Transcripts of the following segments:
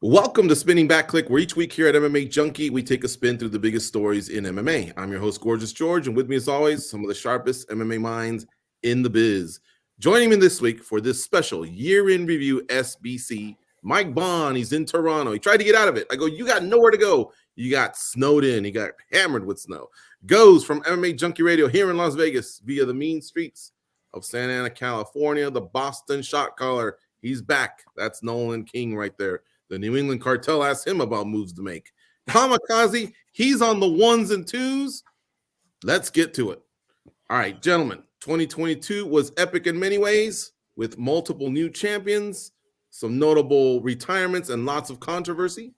Welcome to Spinning Back Clique, where each week here at MMA Junkie, we take a spin through the biggest stories in MMA. I'm your host, Gorgeous George, and with me, as always, some of the sharpest MMA minds in the biz. Joining me this week for this special year-in review SBC, Mike Bond. He's in Toronto. He tried to get out of it. I go, you got nowhere to go. You got snowed in. You got hammered with snow. Goes from MMA Junkie Radio here in Las Vegas via the mean streets of Santa Ana, California. The Boston shot caller. He's back. That's Nolan King right there. The New England cartel asked him about moves to make. Kamikaze, he's on the ones and twos. Let's get to it. All right, gentlemen, 2022 was epic in many ways with multiple new champions, some notable retirements, and lots of controversy.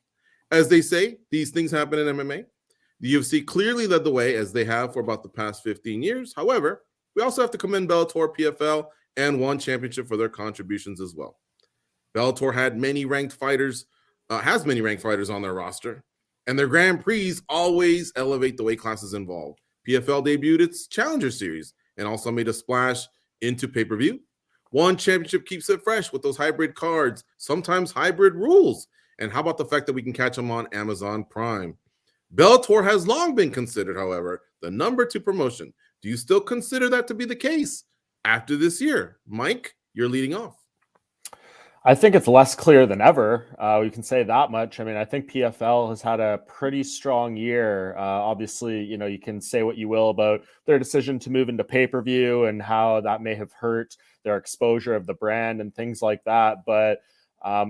As they say, these things happen in MMA. The UFC clearly led the way, as they have for about the past 15 years. However, we also have to commend Bellator, PFL, and One Championship for their contributions as well. Bellator had has many ranked fighters on their roster, and their Grand Prix always elevate the weight classes involved. PFL debuted its Challenger Series and also made a splash into pay-per-view. One Championship keeps it fresh with those hybrid cards, sometimes hybrid rules. And how about the fact that we can catch them on Amazon Prime? Bellator has long been considered, however, the number 2 promotion. Do you still consider that to be the case after this year? Mike, you're leading off. I think it's less clear than ever. We can say that much. I mean, I think PFL has had a pretty strong year. Obviously, you can say what you will about their decision to move into pay-per-view and how that may have hurt their exposure of the brand and things like that. But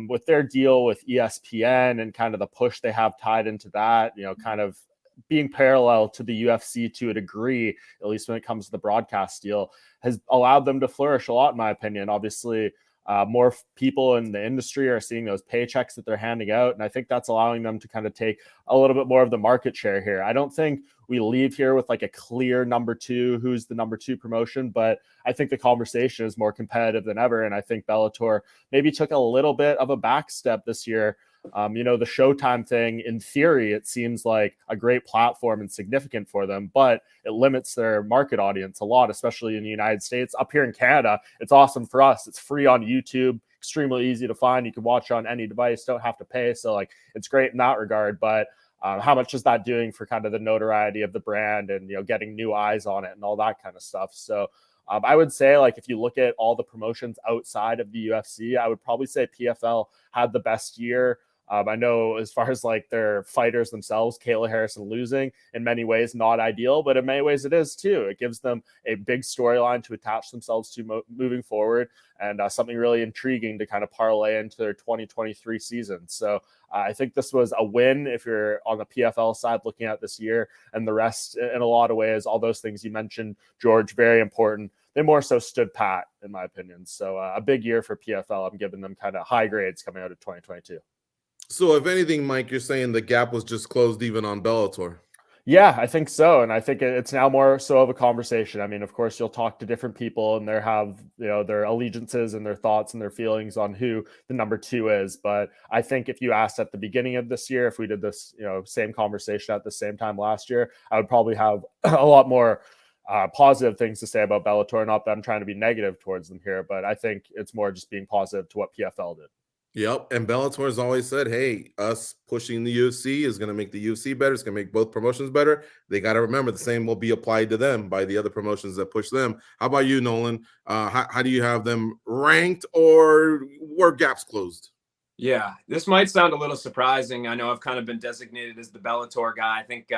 with their deal with ESPN and kind of the push they have tied into that, kind of being parallel to the UFC to a degree, at least when it comes to the broadcast deal, has allowed them to flourish a lot, in my opinion. Obviously, more people in the industry are seeing those paychecks that they're handing out. And I think that's allowing them to kind of take a little bit more of the market share here. I don't think we leave here with like a clear number 2, who's the number 2 promotion, but I think the conversation is more competitive than ever. And I think Bellator maybe took a little bit of a back step this year. The Showtime thing, in theory, it seems like a great platform and significant for them, but it limits their market audience a lot, especially in the United States. Up here in Canada, it's awesome for us. It's free on YouTube, extremely easy to find. You can watch on any device, don't have to pay. So it's great in that regard. But how much is that doing for kind of the notoriety of the brand and, getting new eyes on it and all that kind of stuff? So I would say, if you look at all the promotions outside of the UFC, I would probably say PFL had the best year. I know as far as their fighters themselves, Kayla Harrison losing in many ways, not ideal, but in many ways it is too. It gives them a big storyline to attach themselves to moving forward and something really intriguing to kind of parlay into their 2023 season. So I think this was a win if you're on the PFL side looking at this year, and the rest in a lot of ways, all those things you mentioned, George, very important. They more so stood pat, in my opinion. So a big year for PFL. I'm giving them kind of high grades coming out of 2022. So if anything, Mike, you're saying the gap was just closed even on Bellator. Yeah, I think so. And I think it's now more so of a conversation. I mean, of course, you'll talk to different people and they have, their allegiances and their thoughts and their feelings on who the number 2 is. But I think if you asked at the beginning of this year, if we did this, same conversation at the same time last year, I would probably have a lot more positive things to say about Bellator. Not that I'm trying to be negative towards them here, but I think it's more just being positive to what PFL did. Yep, and Bellator has always said, hey, us pushing the UFC is going to make the UFC better. It's going to make both promotions better. They got to remember the same will be applied to them by the other promotions that push them. How about you, Nolan? How do you have them ranked, or were gaps closed? Yeah, this might sound a little surprising. I know I've kind of been designated as the Bellator guy. I think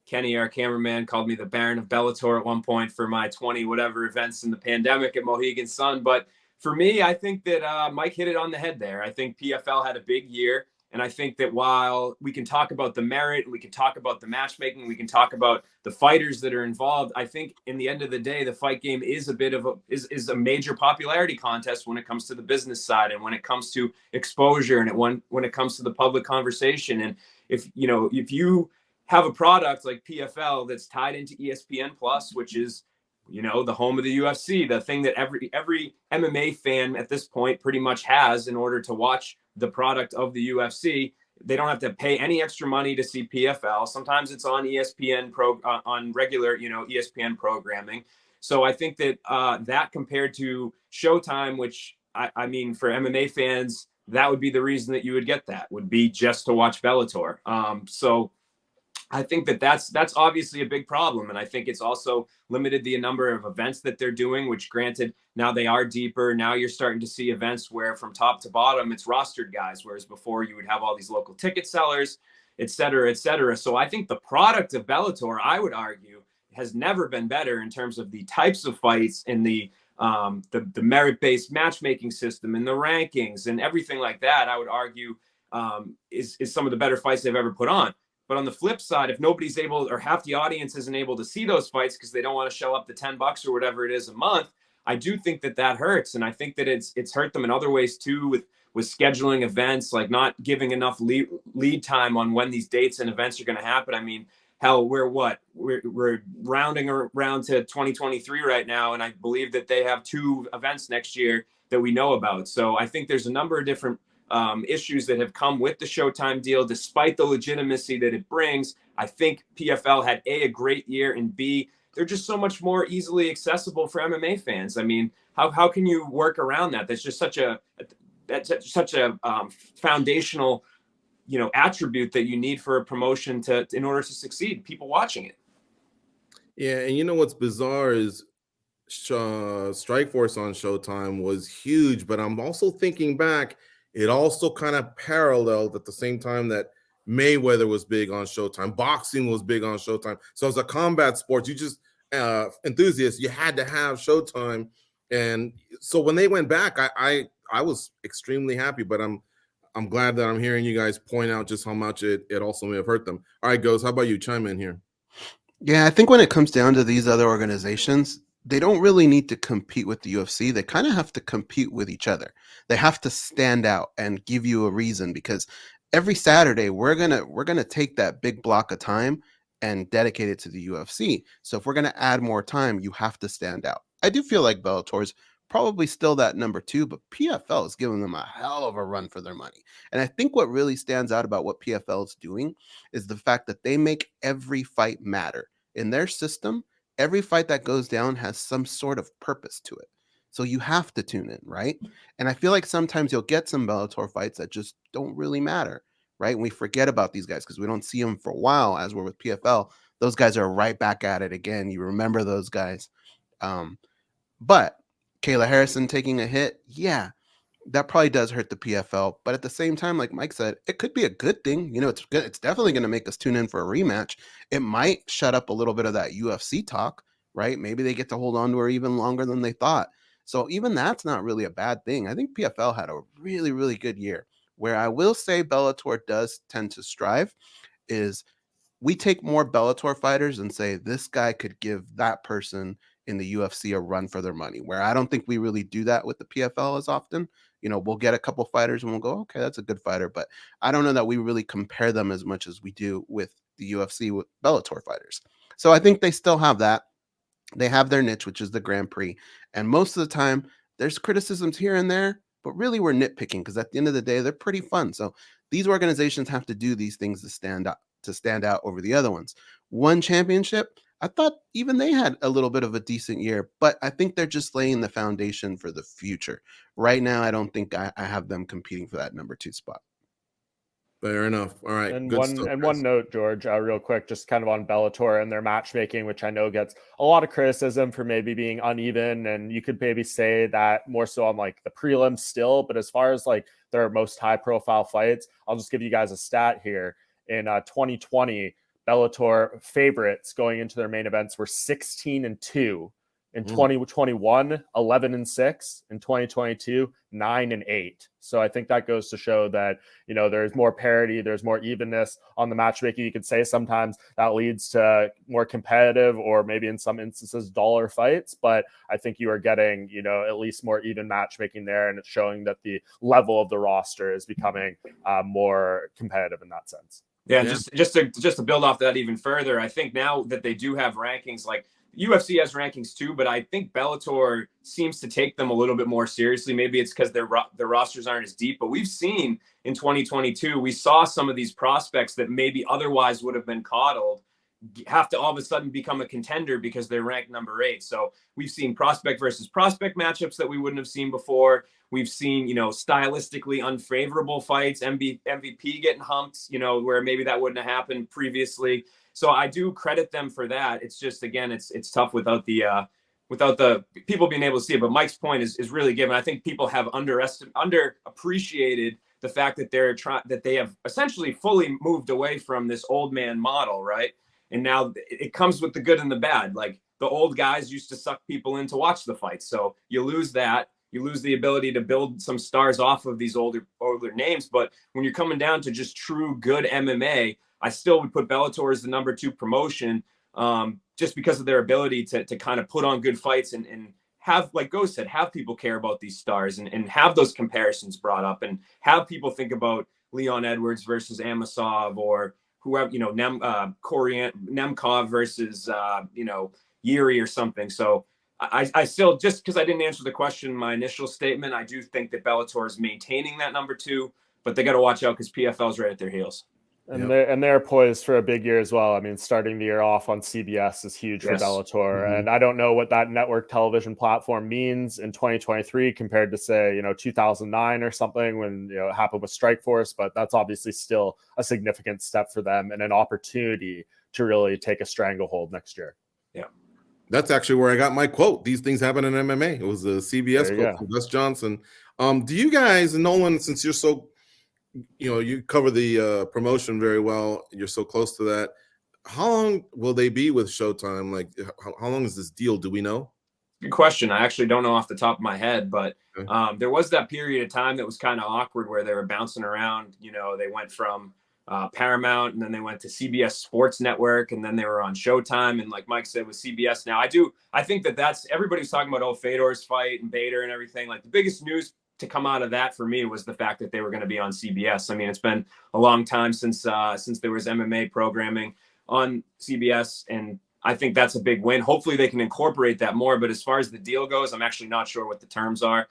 Kenny, our cameraman, called me the Baron of Bellator at one point for my 20 whatever events in the pandemic at Mohegan Sun. But for me, I think that Mike hit it on the head there. I think PFL had a big year. And I think that while we can talk about the merit and we can talk about the matchmaking, we can talk about the fighters that are involved, I think in the end of the day, the fight game is a major popularity contest when it comes to the business side and when it comes to exposure and when it comes to the public conversation. And if you have a product like PFL that's tied into ESPN Plus, which is the home of the UFC, the thing that every MMA fan at this point pretty much has in order to watch the product of the UFC. They don't have to pay any extra money to see PFL. Sometimes it's on ESPN on regular, ESPN programming. So I think that that compared to Showtime, which I mean, for MMA fans, that would be the reason that you would get that, would be just to watch Bellator. So I think that that's obviously a big problem. And I think it's also limited the number of events that they're doing, which granted, now they are deeper. Now you're starting to see events where from top to bottom, it's rostered guys, whereas before you would have all these local ticket sellers, et cetera, et cetera. So I think the product of Bellator, I would argue, has never been better in terms of the types of fights and the merit-based matchmaking system and the rankings and everything like that. I would argue is some of the better fights they've ever put on. But on the flip side, if nobody's able, or half the audience isn't able to see those fights because they don't want to shell up the $10 or whatever it is a month, I do think that hurts. And I think that it's hurt them in other ways too, with scheduling events, like not giving enough lead time on when these dates and events are going to happen. I mean, hell, we're rounding around to 2023 right now, and I believe that they have 2 events next year that we know about. So I think there's a number of different issues that have come with the Showtime deal, despite the legitimacy that it brings. I think PFL had a great year, and B, they're just so much more easily accessible for MMA fans. I mean, how can you work around that? That's just such a foundational, attribute that you need for a promotion in order to succeed. People watching it. Yeah, and you know what's bizarre is Strikeforce on Showtime was huge, but I'm also thinking back. It also kind of paralleled at the same time that Mayweather was big on Showtime. Boxing was big on Showtime. So as a combat sport, you just enthusiasts, you had to have Showtime. And so when they went back, I was extremely happy. But I'm glad that I'm hearing you guys point out just how much it also may have hurt them. All right, Ghost, how about you? Chime in here. Yeah, I think when it comes down to these other organizations, they don't really need to compete with the UFC. They kind of have to compete with each other. They have to stand out and give you a reason, because every Saturday we're gonna take that big block of time and dedicate it to the UFC. So if we're gonna add more time, you have to stand out. I do feel like Bellator's probably still that number 2, but PFL is giving them a hell of a run for their money. And I think what really stands out about what PFL is doing is the fact that they make every fight matter. In their system, every fight that goes down has some sort of purpose to it. So you have to tune in, right? And I feel like sometimes you'll get some Bellator fights that just don't really matter, right? And we forget about these guys because we don't see them for a while. As we're with PFL, those guys are right back at it again. You remember those guys. But Kayla Harrison taking a hit, yeah, that probably does hurt the PFL. But at the same time, like Mike said, it could be a good thing. It's good. It's definitely going to make us tune in for a rematch. It might shut up a little bit of that UFC talk, right? Maybe they get to hold on to her even longer than they thought. So even that's not really a bad thing. I think PFL had a really, really good year. Where I will say Bellator does tend to strive is we take more Bellator fighters and say this guy could give that person in the UFC a run for their money, where I don't think we really do that with the PFL as often. We'll get a couple fighters and we'll go, okay, that's a good fighter. But I don't know that we really compare them as much as we do with the UFC with Bellator fighters. So I think they still have that. They have their niche, which is the Grand Prix. And most of the time, there's criticisms here and there, but really we're nitpicking because at the end of the day, they're pretty fun. So these organizations have to do these things to stand out over the other ones. One championship, I thought even they had a little bit of a decent year, but I think they're just laying the foundation for the future. Right now, I don't think I have them competing for that number 2 spot. Fair enough. All right. And Good stuff, one note, George, real quick, just kind of on Bellator and their matchmaking, which I know gets a lot of criticism for maybe being uneven, and you could maybe say that more so on like the prelims still. But as far as like their most high-profile fights, I'll just give you guys a stat here. In 2020, Bellator favorites going into their main events were 16-2. In 2021, 11-6. In 2022, 9-8. So I think that goes to show that, there's more parity, there's more evenness on the matchmaking. You could say sometimes that leads to more competitive or maybe in some instances dollar fights, but I think you are getting, at least more even matchmaking there, and it's showing that the level of the roster is becoming more competitive in that sense. Yeah, just to build off that even further, I think now that they do have rankings, like UFC has rankings too, but I think Bellator seems to take them a little bit more seriously. Maybe it's because their rosters aren't as deep, but we've seen in 2022, we saw some of these prospects that maybe otherwise would have been coddled have to all of a sudden become a contender because they're ranked number 8. So we've seen prospect versus prospect matchups that we wouldn't have seen before. We've seen, stylistically unfavorable fights, MVP getting humped, where maybe that wouldn't have happened previously. So I do credit them for that. It's just, again, it's tough without the people being able to see it. But Mike's point is really given. I think people have underappreciated the fact that that they have essentially fully moved away from this old man model, right? And now it comes with the good and the bad. Like, the old guys used to suck people in to watch the fights. So you lose that. You lose the ability to build some stars off of these older names. But when you're coming down to just true good MMA, I still would put Bellator as the number 2 promotion, just because of their ability to kind of put on good fights and have, like Go said, have people care about these stars and have those comparisons brought up and have people think about Leon Edwards versus Amasov, or whoever, Nemkov versus, Yuri or something. So I still, just because I didn't answer the question in my initial statement, I do think that Bellator is maintaining that number 2, but they got to watch out because PFL is right at their heels. And they're poised for a big year as well. I mean, starting the year off on CBS is huge for Bellator. And I don't know what that network television platform means in 2023 compared to, say, 2009 or something when, it happened with Strikeforce, but that's obviously still a significant step for them and an opportunity to really take a stranglehold next year. Yeah. That's actually where I got my quote. These things happen in MMA. It was a CBS quote from Gus Johnson. Do you guys, Nolan, since you're so, you cover the promotion very well, you're so close to that, how long will they be with Showtime? Like, how long is this deal? Do we know? Good question. I actually don't know off the top of my head, but there was that period of time that was kind of awkward where they were bouncing around. They went from Paramount, and then they went to CBS Sports Network, and then they were on Showtime. And like Mike said, with CBS now, I think that's everybody's talking about Fedor's fight and Bader and everything. Like, the biggest news to come out of that for me was the fact that they were going to be on CBS. I mean, it's been a long time since there was MMA programming on CBS, and I think that's a big win. Hopefully they can incorporate that more. But as far as the deal goes, I'm actually not sure what the terms are.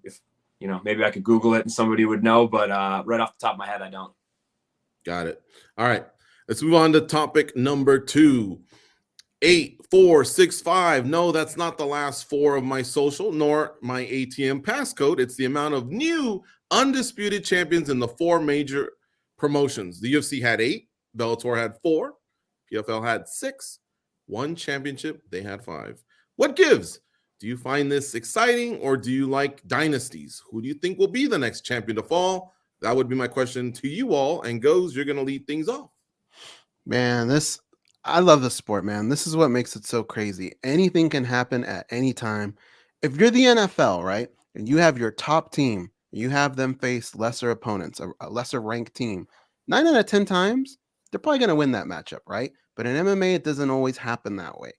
If maybe I could Google it and somebody would know, but right off the top of my head, I don't. Got it. All right. Let's move on to topic number 2. 8465. No, that's not the last 4 of my social nor my ATM passcode. It's the amount of new undisputed champions in the 4 major promotions. The UFC had 8, Bellator had 4, PFL had 6, 1 championship, they had 5. What gives? Do you find this exciting, or do you like dynasties? Who do you think will be the next champion to fall? That would be my question to you all. And Goes, you're going to lead things off. Man, I love the sport, man. This is what makes it so crazy. Anything can happen at any time. If you're the NFL, right, and you have your top team, you have them face lesser opponents, a lesser ranked team, 9 out of 10 times, they're probably going to win that matchup, right? But in MMA, it doesn't always happen that way.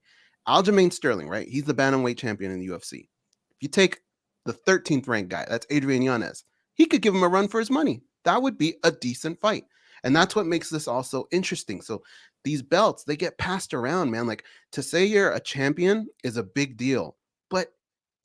Aljamain Sterling, right? He's the bantamweight champion in the UFC. If you take the 13th ranked guy, that's Adrian Yanez, he could give him a run for his money. That would be a decent fight. And that's what makes this also interesting. So these belts, they get passed around, man. Like, to say you're a champion is a big deal, but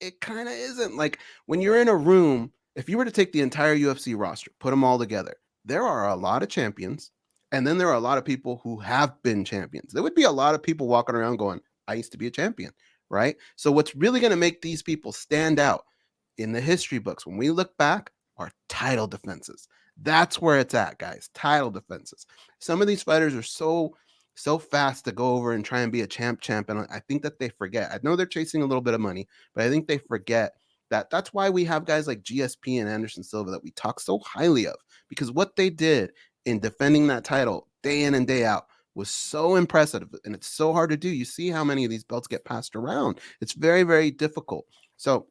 it kind of isn't. Like, when you're in a room, if you were to take the entire UFC roster, put them all together, there are a lot of champions. And then there are a lot of people who have been champions. There would be a lot of people walking around going, I used to be a champion, right? So what's really going to make these people stand out in the history books, when we look back, are title defenses. That's where it's at, guys. Title defenses. Some of these fighters are so fast to go over and try and be a champ. And I think that they forget. I know they're chasing a little bit of money, but I think they forget that that's why we have guys like GSP and Anderson Silva that we talk so highly of, because what they did in defending that title day in and day out was so impressive, and it's so hard to do. You see how many of these belts get passed around. It's very, very difficult. So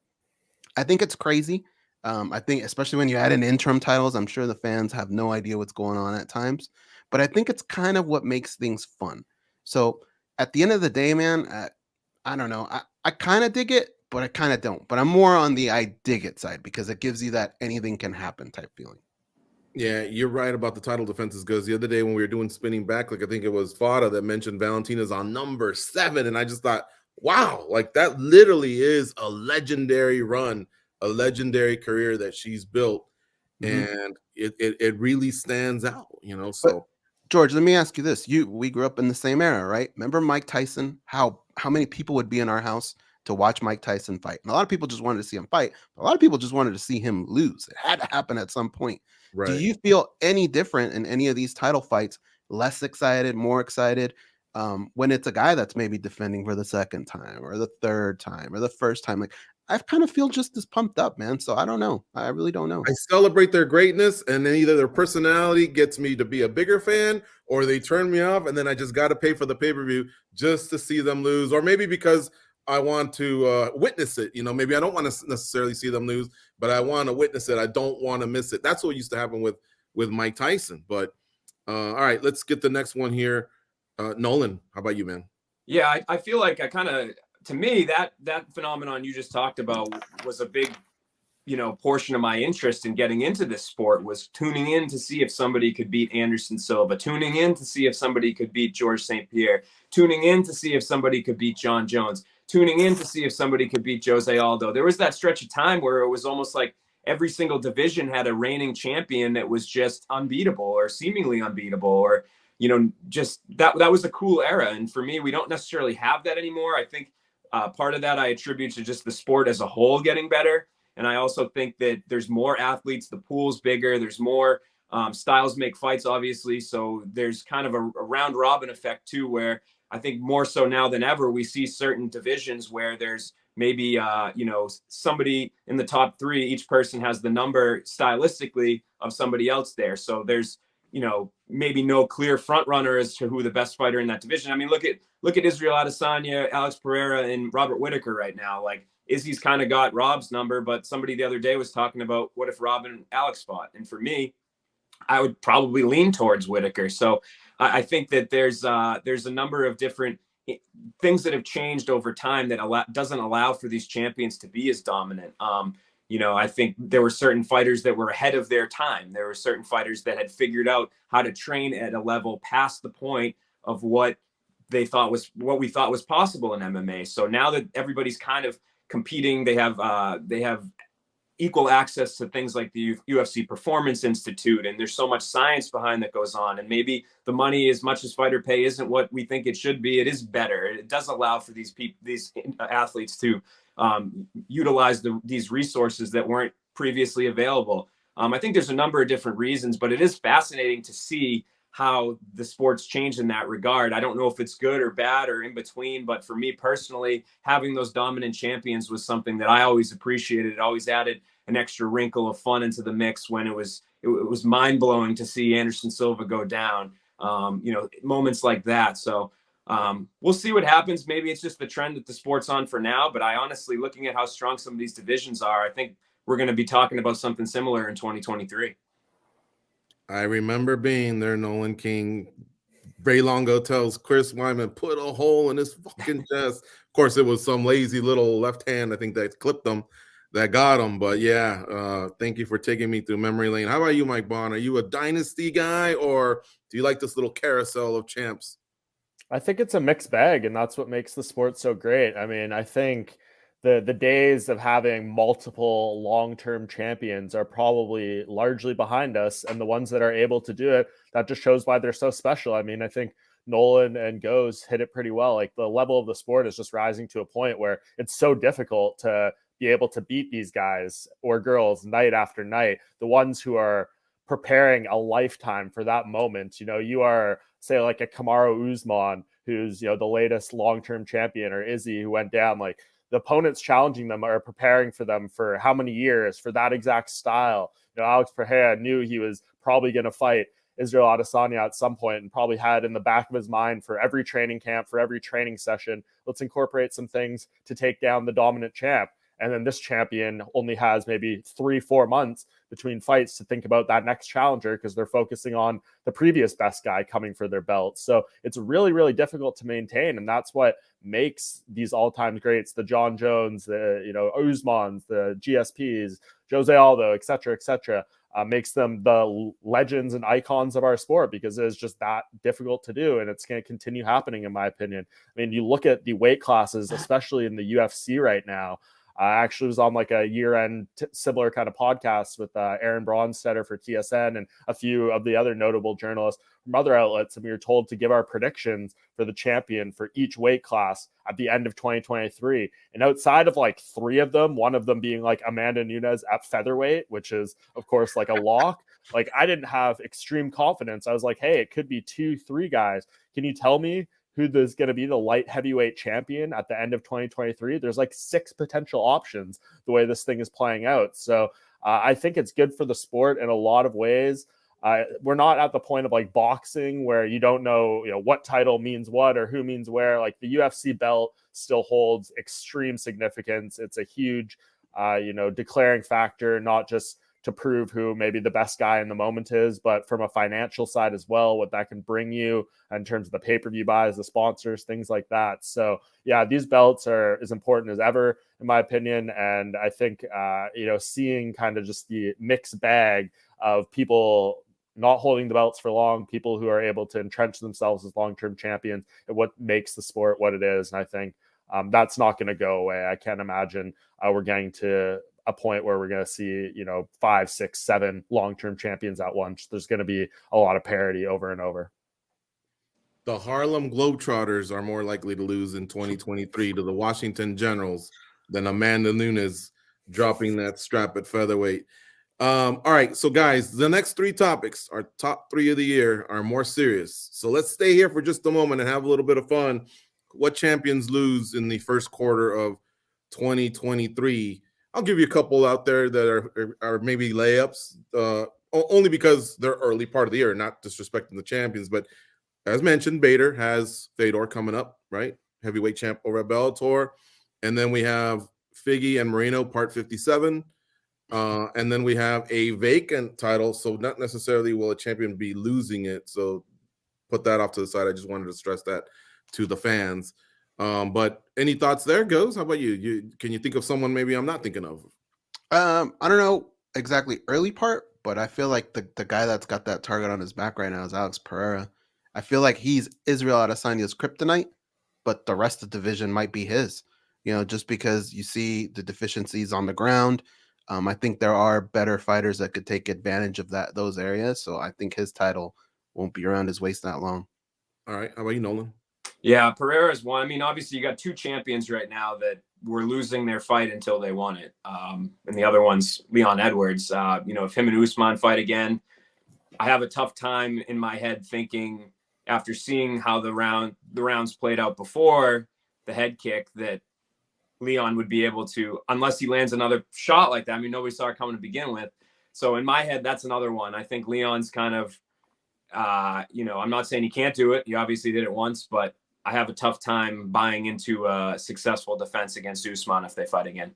I think it's crazy. I think especially when you add in interim titles, I'm sure the fans have no idea what's going on at times, but I think it's kind of what makes things fun. So at the end of the day, man, I don't know. I kind of dig it, but I kind of don't. But I'm more on the I dig it side because it gives you that anything can happen type feeling. Yeah, you're right about the title defenses, because the other day when we were doing Spinning Back, like I think it was Fada that mentioned Valentina's on number 7, and I just thought, wow, like that literally is a legendary run, a legendary career that she's built, and it really stands out, So George, let me ask you this. We grew up in the same era, right? Remember Mike Tyson? How many people would be in our house to watch Mike Tyson fight? And a lot of people just wanted to see him fight, but a lot of people just wanted to see him lose. It had to happen at some point. Do Right. you feel any different in any of these title fights? Less excited, more excited? When it's a guy that's maybe defending for the second time or the third time or the first time, like I kind of feel just as pumped up, man. So I don't know. I really don't know. I celebrate their greatness, and then either their personality gets me to be a bigger fan, or they turn me off, and then I just got to pay for the pay-per-view just to see them lose, or maybe because I want to witness it. Maybe I don't want to necessarily see them lose, but I want to witness it. I don't want to miss it. That's what used to happen with Mike Tyson. But all right, let's get the next one here. Nolan, how about you, man? Yeah, I feel like to me, that phenomenon you just talked about was a big, portion of my interest in getting into this sport, was tuning in to see if somebody could beat Anderson Silva, tuning in to see if somebody could beat George St. Pierre, tuning in to see if somebody could beat John Jones, tuning in to see if somebody could beat Jose Aldo. There was that stretch of time where it was almost like every single division had a reigning champion that was just unbeatable or seemingly unbeatable, or just that was a cool era. And for me, we don't necessarily have that anymore. I think part of that I attribute to just the sport as a whole getting better. And I also think that there's more athletes, the pool's bigger, there's more styles make fights, obviously. So there's kind of a round robin effect too, where I think more so now than ever, we see certain divisions where there's maybe, somebody in the top three, each person has the number stylistically of somebody else there. So there's, maybe no clear front runner as to who the best fighter in that division. I mean, look at Israel Adesanya, Alex Pereira, and Robert Whittaker right now. Like, Izzy's kind of got Rob's number, but somebody the other day was talking about what if Rob and Alex fought. And for me, I would probably lean towards Whittaker. So I think that there's a number of different things that have changed over time that doesn't allow for these champions to be as dominant. I think there were certain fighters that were ahead of their time. There were certain fighters that had figured out how to train at a level past the point of what we thought was possible in MMA. So now that everybody's kind of competing, they have equal access to things like the UFC Performance Institute, and there's so much science behind that goes on. And maybe the money, as much as fighter pay, isn't what we think it should be. It is better. It does allow for these athletes to utilize these resources that weren't previously available. I think there's a number of different reasons, but it is fascinating to see how the sport's changed in that regard. I don't know if it's good or bad or in between, but for me personally, having those dominant champions was something that I always appreciated. It always added an extra wrinkle of fun into the mix when it was mind blowing to see Anderson Silva go down, moments like that. So we'll see what happens. Maybe it's just the trend that the sport's on for now, but I honestly, looking at how strong some of these divisions are, I think we're going to be talking about something similar in 2023. I remember being there, Nolan King. Ray Longo tells Chris Wyman, put a hole in his fucking chest. Of course, it was some lazy little left hand, I think, that clipped him, that got him. But yeah, thank you for taking me through memory lane. How about you, Mike Bond? Are you a dynasty guy, or do you like this little carousel of champs? I think it's a mixed bag, and that's what makes the sport so great. I mean, I think the days of having multiple long-term champions are probably largely behind us, and the ones that are able to do it, that just shows why they're so special. I mean, I think Nolan and Goes hit it pretty well. Like, the level of the sport is just rising to a point where it's so difficult to be able to beat these guys or girls night after night, the ones who are preparing a lifetime for that moment. You are, say, like a Kamaru Usman, who's, the latest long-term champion, or Izzy, who went down. Like, the opponents challenging them are preparing for them for how many years for that exact style. Alex Pereira knew he was probably going to fight Israel Adesanya at some point, and probably had in the back of his mind for every training camp, for every training session, let's incorporate some things to take down the dominant champ. And then this champion only has maybe 3-4 months between fights to think about that next challenger, because they're focusing on the previous best guy coming for their belt. So it's really, really difficult to maintain. And that's what makes these all-time greats, the John Jones, the Usmans, the GSPs, Jose Aldo, et cetera, makes them the legends and icons of our sport, because it's just that difficult to do. And it's going to continue happening, in my opinion. I mean, you look at the weight classes, especially in the UFC right now. I actually was on like a year-end similar kind of podcast with Aaron Bronstetter for TSN and a few of the other notable journalists from other outlets, and we were told to give our predictions for the champion for each weight class at the end of 2023. And outside of like 3 of them, one of them being like Amanda Nunes at featherweight, which is of course like a lock, like I didn't have extreme confidence. I was like, hey, it could be 2-3 guys. Can you tell me who is going to be the light heavyweight champion at the end of 2023? There's like 6 potential options the way this thing is playing out. So I think it's good for the sport in a lot of ways. We're not at the point of like boxing where you don't know, what title means what or who means where. Like the UFC belt still holds extreme significance. It's a huge, declaring factor, not just to prove who maybe the best guy in the moment is, but from a financial side as well, what that can bring you in terms of the pay-per-view buys, the sponsors, things like that. So yeah, these belts are as important as ever, in my opinion. And I think, seeing kind of just the mixed bag of people not holding the belts for long, people who are able to entrench themselves as long-term champions, and what makes the sport what it is. And I think that's not going to go away. I can't imagine we're getting to a point where we're going to see, 5, 6, 7 long-term champions at once. There's going to be a lot of parity over and over. The Harlem Globetrotters are more likely to lose in 2023 to the Washington Generals than Amanda Nunes dropping that strap at featherweight. All right, so guys, the next 3 topics, our top 3 of the year, are more serious. So let's stay here for just a moment and have a little bit of fun. What champions lose in the first quarter of 2023? I'll give you a couple out there that are maybe layups, only because they're early part of the year, not disrespecting the champions. But as mentioned, Bader has Fedor coming up, right? Heavyweight champ over at Bellator. And then we have Figgy and Moreno, part 57. And then we have a vacant title. So not necessarily will a champion be losing it. So put that off to the side. I just wanted to stress that to the fans. But any thoughts there, Goes? How about you? Can you think of someone maybe I'm not thinking of? I don't know exactly early part, but I feel like the guy that's got that target on his back right now is Alex Pereira. I feel like he's Israel Adesanya's kryptonite, but the rest of the division might be his. Just because you see the deficiencies on the ground. I think there are better fighters that could take advantage of those areas. So I think his title won't be around his waist that long. All right. How about you, Nolan? Yeah, Pereira's one. I mean, obviously you got 2 champions right now that were losing their fight until they won it. And the other one's Leon Edwards. If him and Usman fight again, I have a tough time in my head thinking, after seeing how the rounds played out before the head kick, that Leon would be able to, unless he lands another shot like that. I mean, nobody saw it coming to begin with. So in my head, that's another one. I think Leon's kind of, I'm not saying he can't do it. He obviously did it once, but I have a tough time buying into a successful defense against Usman if they fight again.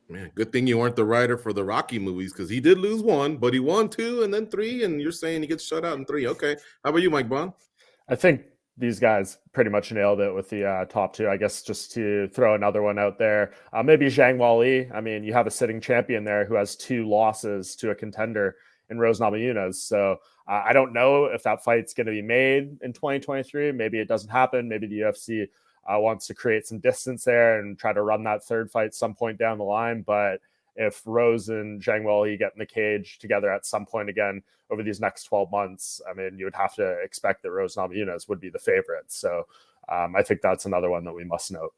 Man, good thing you weren't the writer for the Rocky movies, because he did lose 1, but he won 2 and then 3, and you're saying he gets shut out in 3. Okay. How about you, Mike Bond? I think these guys pretty much nailed it with the top 2. I guess just to throw another one out there, maybe Zhang Weili. I mean, you have a sitting champion there who has 2 losses to a contender in Rose Namajunas. So I don't know if that fight's going to be made in 2023. Maybe it doesn't happen. Maybe the UFC wants to create some distance there and try to run that 3rd fight some point down the line. But if Rose and Zhang Weili get in the cage together at some point again over these next 12 months, I mean, you would have to expect that Rose Namajunas would be the favorite. So I think that's another one that we must note.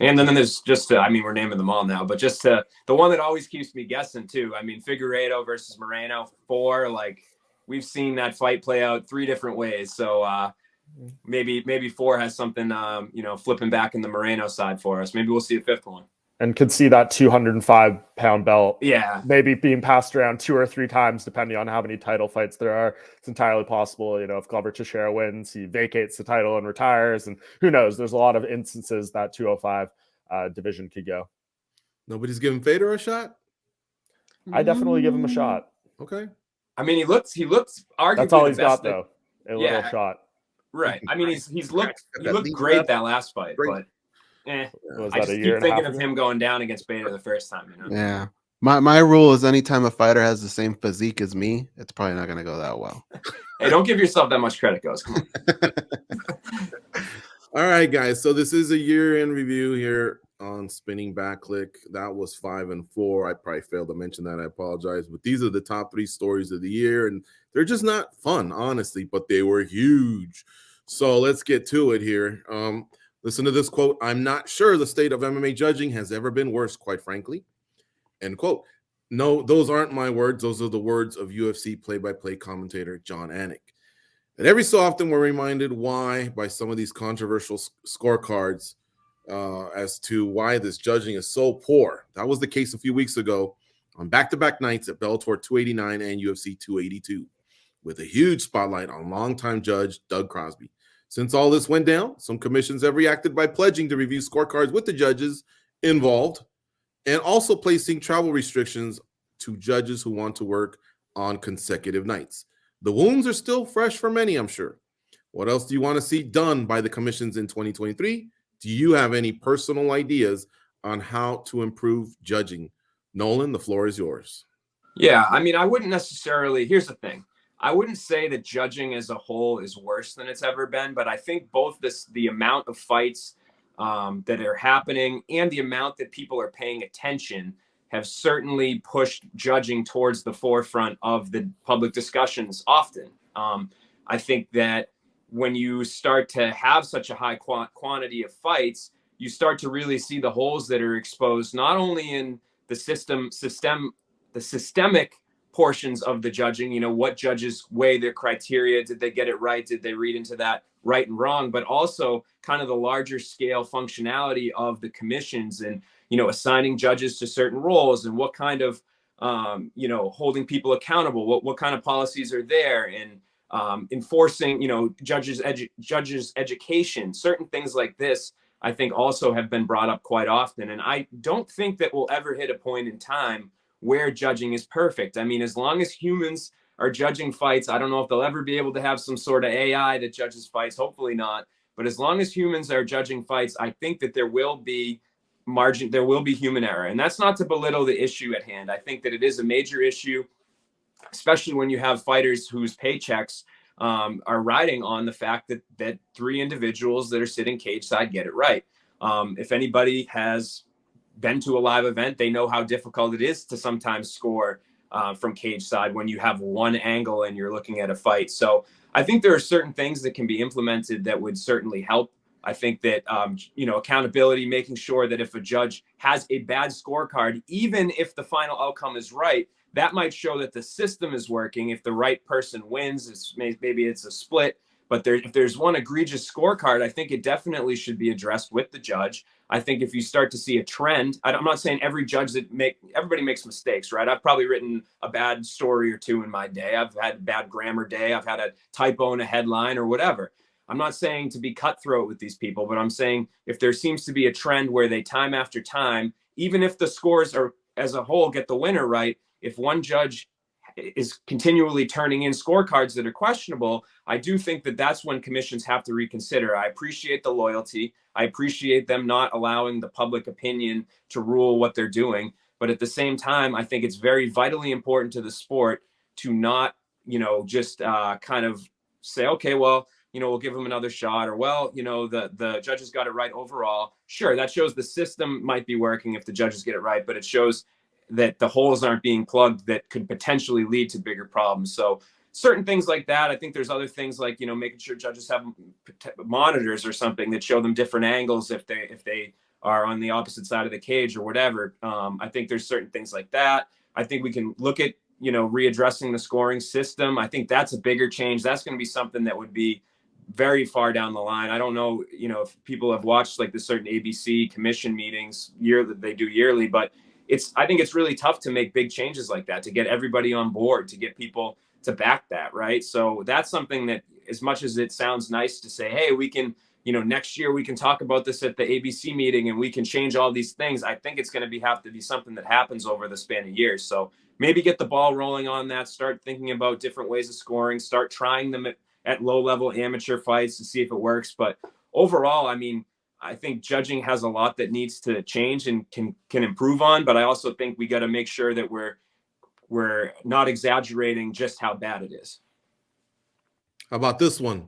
And then there's just, we're naming them all now, but just the one that always keeps me guessing too. I mean, Figueiredo versus Moreno, 4, we've seen that fight play out 3 different ways. So maybe 4 has something, flipping back in the Moreno side for us. Maybe we'll see a 5th one. And could see that 205-pound belt, maybe being passed around 2 or 3 times, depending on how many title fights there are. It's entirely possible, if Glover Teixeira wins, he vacates the title and retires, and who knows? There's a lot of instances that 205 division could go. Nobody's giving Fedor a shot? I definitely give him a shot. Okay. I mean, he looks arguably that's all he's the best got, though. A little shot. Right. I mean, he looked great that last fight, but I just keep thinking of him going down against Bader the first time. Yeah. My rule is anytime a fighter has the same physique as me, it's probably not going to go that well. Hey, don't give yourself that much credit, Goes. Come on. All right, guys. So this is a year in review here. on Spinning Back Clique. That was 5 and 4. I probably failed to mention that. I apologize. But these are the top 3 stories of the year, and they're just not fun, honestly, but they were huge. So let's get to it here. Listen to this quote. "I'm not sure the state of MMA judging has ever been worse, quite frankly." End quote. No, those aren't my words. Those are the words of UFC play-by-play commentator John Anik. And every so often, we're reminded why by some of these controversial scorecards as to why this judging is so poor. That was the case a few weeks ago on back-to-back nights at Bellator 289 and UFC 282, with a huge spotlight on longtime judge Doug Crosby. Since all this went down, some commissions have reacted by pledging to review scorecards with the judges involved, and also placing travel restrictions to judges who want to work on consecutive nights. The wounds are still fresh for many, I'm sure. What else do you want to see done by the commissions in 2023? Do you have any personal ideas on how to improve judging? Nolan, the floor is yours. Yeah, I mean, I wouldn't necessarily, here's the thing. I wouldn't say that judging as a whole is worse than it's ever been, but I think both the amount of fights that are happening and the amount that people are paying attention have certainly pushed judging towards the forefront of the public discussions often. I think that when you start to have such a high quantity of fights, you start to really see the holes that are exposed, not only in the systemic portions of the judging, what judges weigh their criteria, did they get it right, did they read into that right and wrong, but also kind of the larger scale functionality of the commissions and assigning judges to certain roles and what kind of holding people accountable, what kind of policies are there, and enforcing judges education, certain things like this I think also have been brought up quite often. And I don't think that we'll ever hit a point in time where judging is perfect. I mean, as long as humans are judging fights, I don't know if they'll ever be able to have some sort of AI that judges fights, hopefully not. But as long as humans are judging fights, I think that there will be human error. And that's not to belittle the issue at hand. I think that it is a major issue, especially when you have fighters whose paychecks are riding on the fact that 3 individuals that are sitting cage side get it right. If anybody has been to a live event, they know how difficult it is to sometimes score from cage side when you have one angle and you're looking at a fight. So I think there are certain things that can be implemented that would certainly help. I think that, accountability, making sure that if a judge has a bad scorecard, even if the final outcome is right, that might show that the system is working. If the right person wins, maybe it's a split. But if there's one egregious scorecard, I think it definitely should be addressed with the judge. I think if you start to see a trend, I'm not saying every judge everybody makes mistakes, right? I've probably written a bad story or two in my day. I've had a bad grammar day. I've had a typo in a headline or whatever. I'm not saying to be cutthroat with these people, but I'm saying if there seems to be a trend where they time after time, even if the scores are as a whole get the winner right, if one judge is continually turning in scorecards that are questionable, I do think that that's when commissions have to reconsider. I appreciate the loyalty. I appreciate them not allowing the public opinion to rule what they're doing. But at the same time, I think it's very vitally important to the sport to not, just kind of say, okay, well, we'll give them another shot, or, well, the judges got it right overall. Sure, that shows the system might be working if the judges get it right, but it shows that the holes aren't being plugged that could potentially lead to bigger problems. So certain things like that. I think there's other things like, making sure judges have monitors or something that show them different angles if they are on the opposite side of the cage or whatever. I think there's certain things like that. I think we can look at, readdressing the scoring system. I think that's a bigger change. That's going to be something that would be very far down the line. I don't know, if people have watched like the certain ABC commission meetings that they do yearly, but I think it's really tough to make big changes like that, to get everybody on board, to get people to back that, right? So that's something that, as much as it sounds nice to say, hey, we can, next year we can talk about this at the ABC meeting and we can change all these things, I think it's going to have to be something that happens over the span of years. So maybe get the ball rolling on that, start thinking about different ways of scoring, start trying them at low-level amateur fights to see if it works. But overall, I mean, I think judging has a lot that needs to change and can improve on, but I also think we got to make sure that we're not exaggerating just how bad it is. How about this one?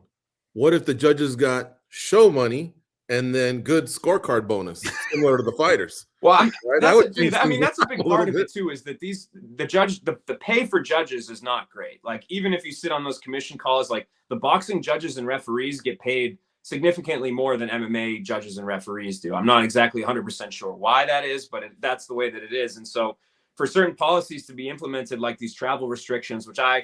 What if the judges got show money and then good scorecard bonus, similar to the fighters. Well, Right? That's a big part of bit. it too, is that the pay for judges is not great. Like, even if you sit on those commission calls, like, the boxing judges and referees get paid significantly more than MMA judges and referees do. I'm not exactly 100% sure why that is, but that's the way that it is. And so for certain policies to be implemented, like these travel restrictions, which I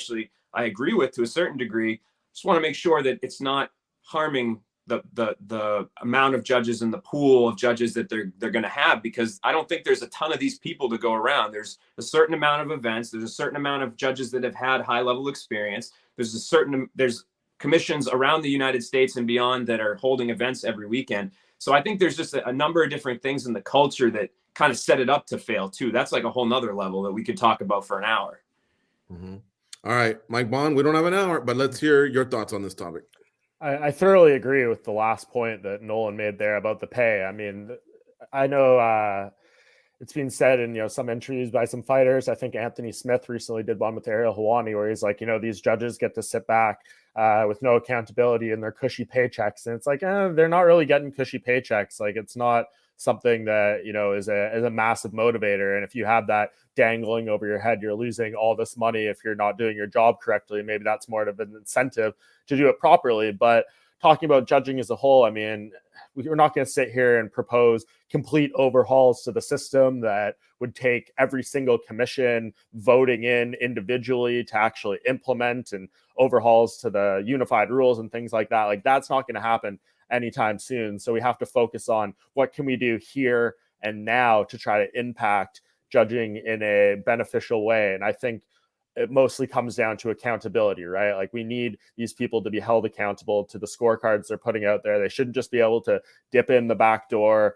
agree with to a certain degree, just want to make sure that it's not harming the amount of judges and the pool of judges that they're going to have, because I don't think there's a ton of these people to go around. There's a certain amount of events. There's a certain amount of judges that have had high level experience. There's commissions around the United States and beyond that are holding events every weekend. So I think there's just a number of different things in the culture that kind of set it up to fail too. That's like a whole nother level that we could talk about for an hour. Mm-hmm. All right, Mike Bond, we don't have an hour, but let's hear your thoughts on this topic. I thoroughly agree with the last point that Nolan made there about the pay. I mean, I know it's been said in some interviews by some fighters. I think Anthony Smith recently did one with Ariel Helwani where he's like, these judges get to sit back with no accountability and their cushy paychecks, and it's like they're not really getting cushy paychecks. Like, it's not something that is a massive motivator. And if you have that dangling over your head, you're losing all this money if you're not doing your job correctly. Maybe that's more of an incentive to do it properly. But talking about judging as a whole, I mean, we're not going to sit here and propose complete overhauls to the system that would take every single commission voting in individually to actually implement, and overhauls to the unified rules and things like that. Like, that's not going to happen anytime soon. So we have to focus on what can we do here and now to try to impact judging in a beneficial way. And I think it mostly comes down to accountability, right? Like, we need these people to be held accountable to the scorecards they're putting out there. They shouldn't just be able to dip in the back door,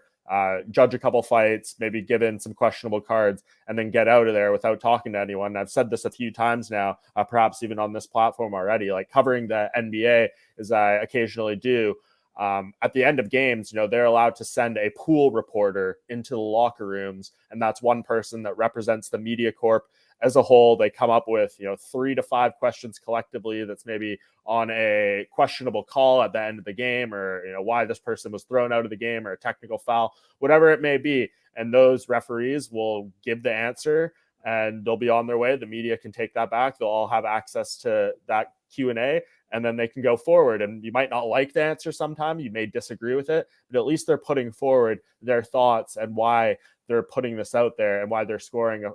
judge a couple fights, maybe give in some questionable cards, and then get out of there without talking to anyone. And I've said this a few times now, perhaps even on this platform already, like covering the NBA, as I occasionally do. At the end of games, they're allowed to send a pool reporter into the locker rooms, and that's one person that represents the media corp as a whole. They come up with 3 to 5 questions collectively that's maybe on a questionable call at the end of the game, or why this person was thrown out of the game, or a technical foul, whatever it may be. And those referees will give the answer, and they'll be on their way. The media can take that back. They'll all have access to that Q&A, and then they can go forward. And you might not like the answer sometime, you may disagree with it, but at least they're putting forward their thoughts and why they're putting this out there and why they're scoring,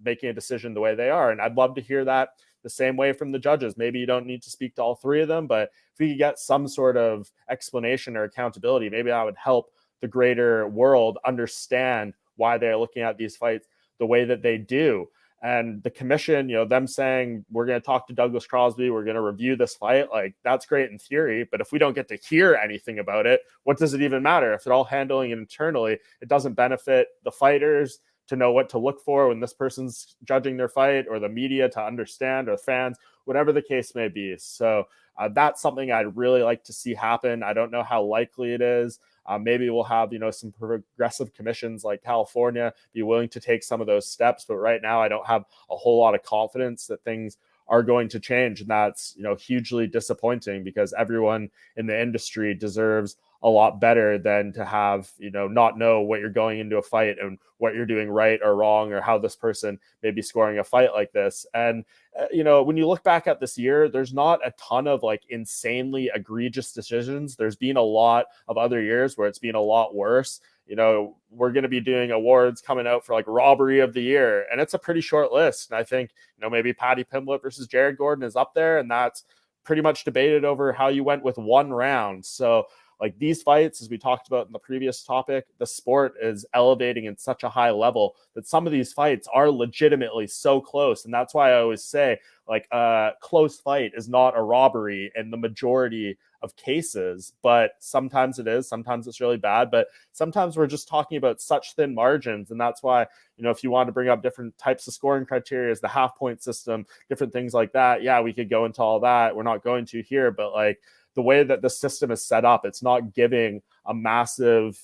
making a decision the way they are. And I'd love to hear that the same way from the judges. Maybe you don't need to speak to all 3 of them, but if we could get some sort of explanation or accountability, maybe that would help the greater world understand why they're looking at these fights the way that they do. And the commission, them saying, we're going to talk to Douglas Crosby, we're going to review this fight, like, that's great in theory, but if we don't get to hear anything about it, what does it even matter? If they're all handling it internally, it doesn't benefit the fighters to know what to look for when this person's judging their fight, or the media to understand, or fans, whatever the case may be. So that's something I'd really like to see happen. I don't know how likely it is. Maybe we'll have, some progressive commissions like California be willing to take some of those steps. But right now, I don't have a whole lot of confidence that things are going to change. And that's, hugely disappointing, because everyone in the industry deserves a lot better than to have, not know what you're going into a fight and what you're doing right or wrong, or how this person may be scoring a fight like this. And, when you look back at this year, there's not a ton of like insanely egregious decisions. There's been a lot of other years where it's been a lot worse. We're going to be doing awards coming out for like robbery of the year, and it's a pretty short list. And I think, maybe Paddy Pimblett versus Jared Gordon is up there, and that's pretty much debated over how you went with one round. So, like, these fights, as we talked about in the previous topic, the sport is elevating in such a high level that some of these fights are legitimately so close. And that's why I always say, like, a close fight is not a robbery in the majority of cases, but sometimes it is, sometimes it's really bad, but sometimes we're just talking about such thin margins. And that's why, if you want to bring up different types of scoring criteria, the half point system, different things like that, yeah, we could go into all that. We're not going to here, but like, the way that the system is set up, it's not giving a massive,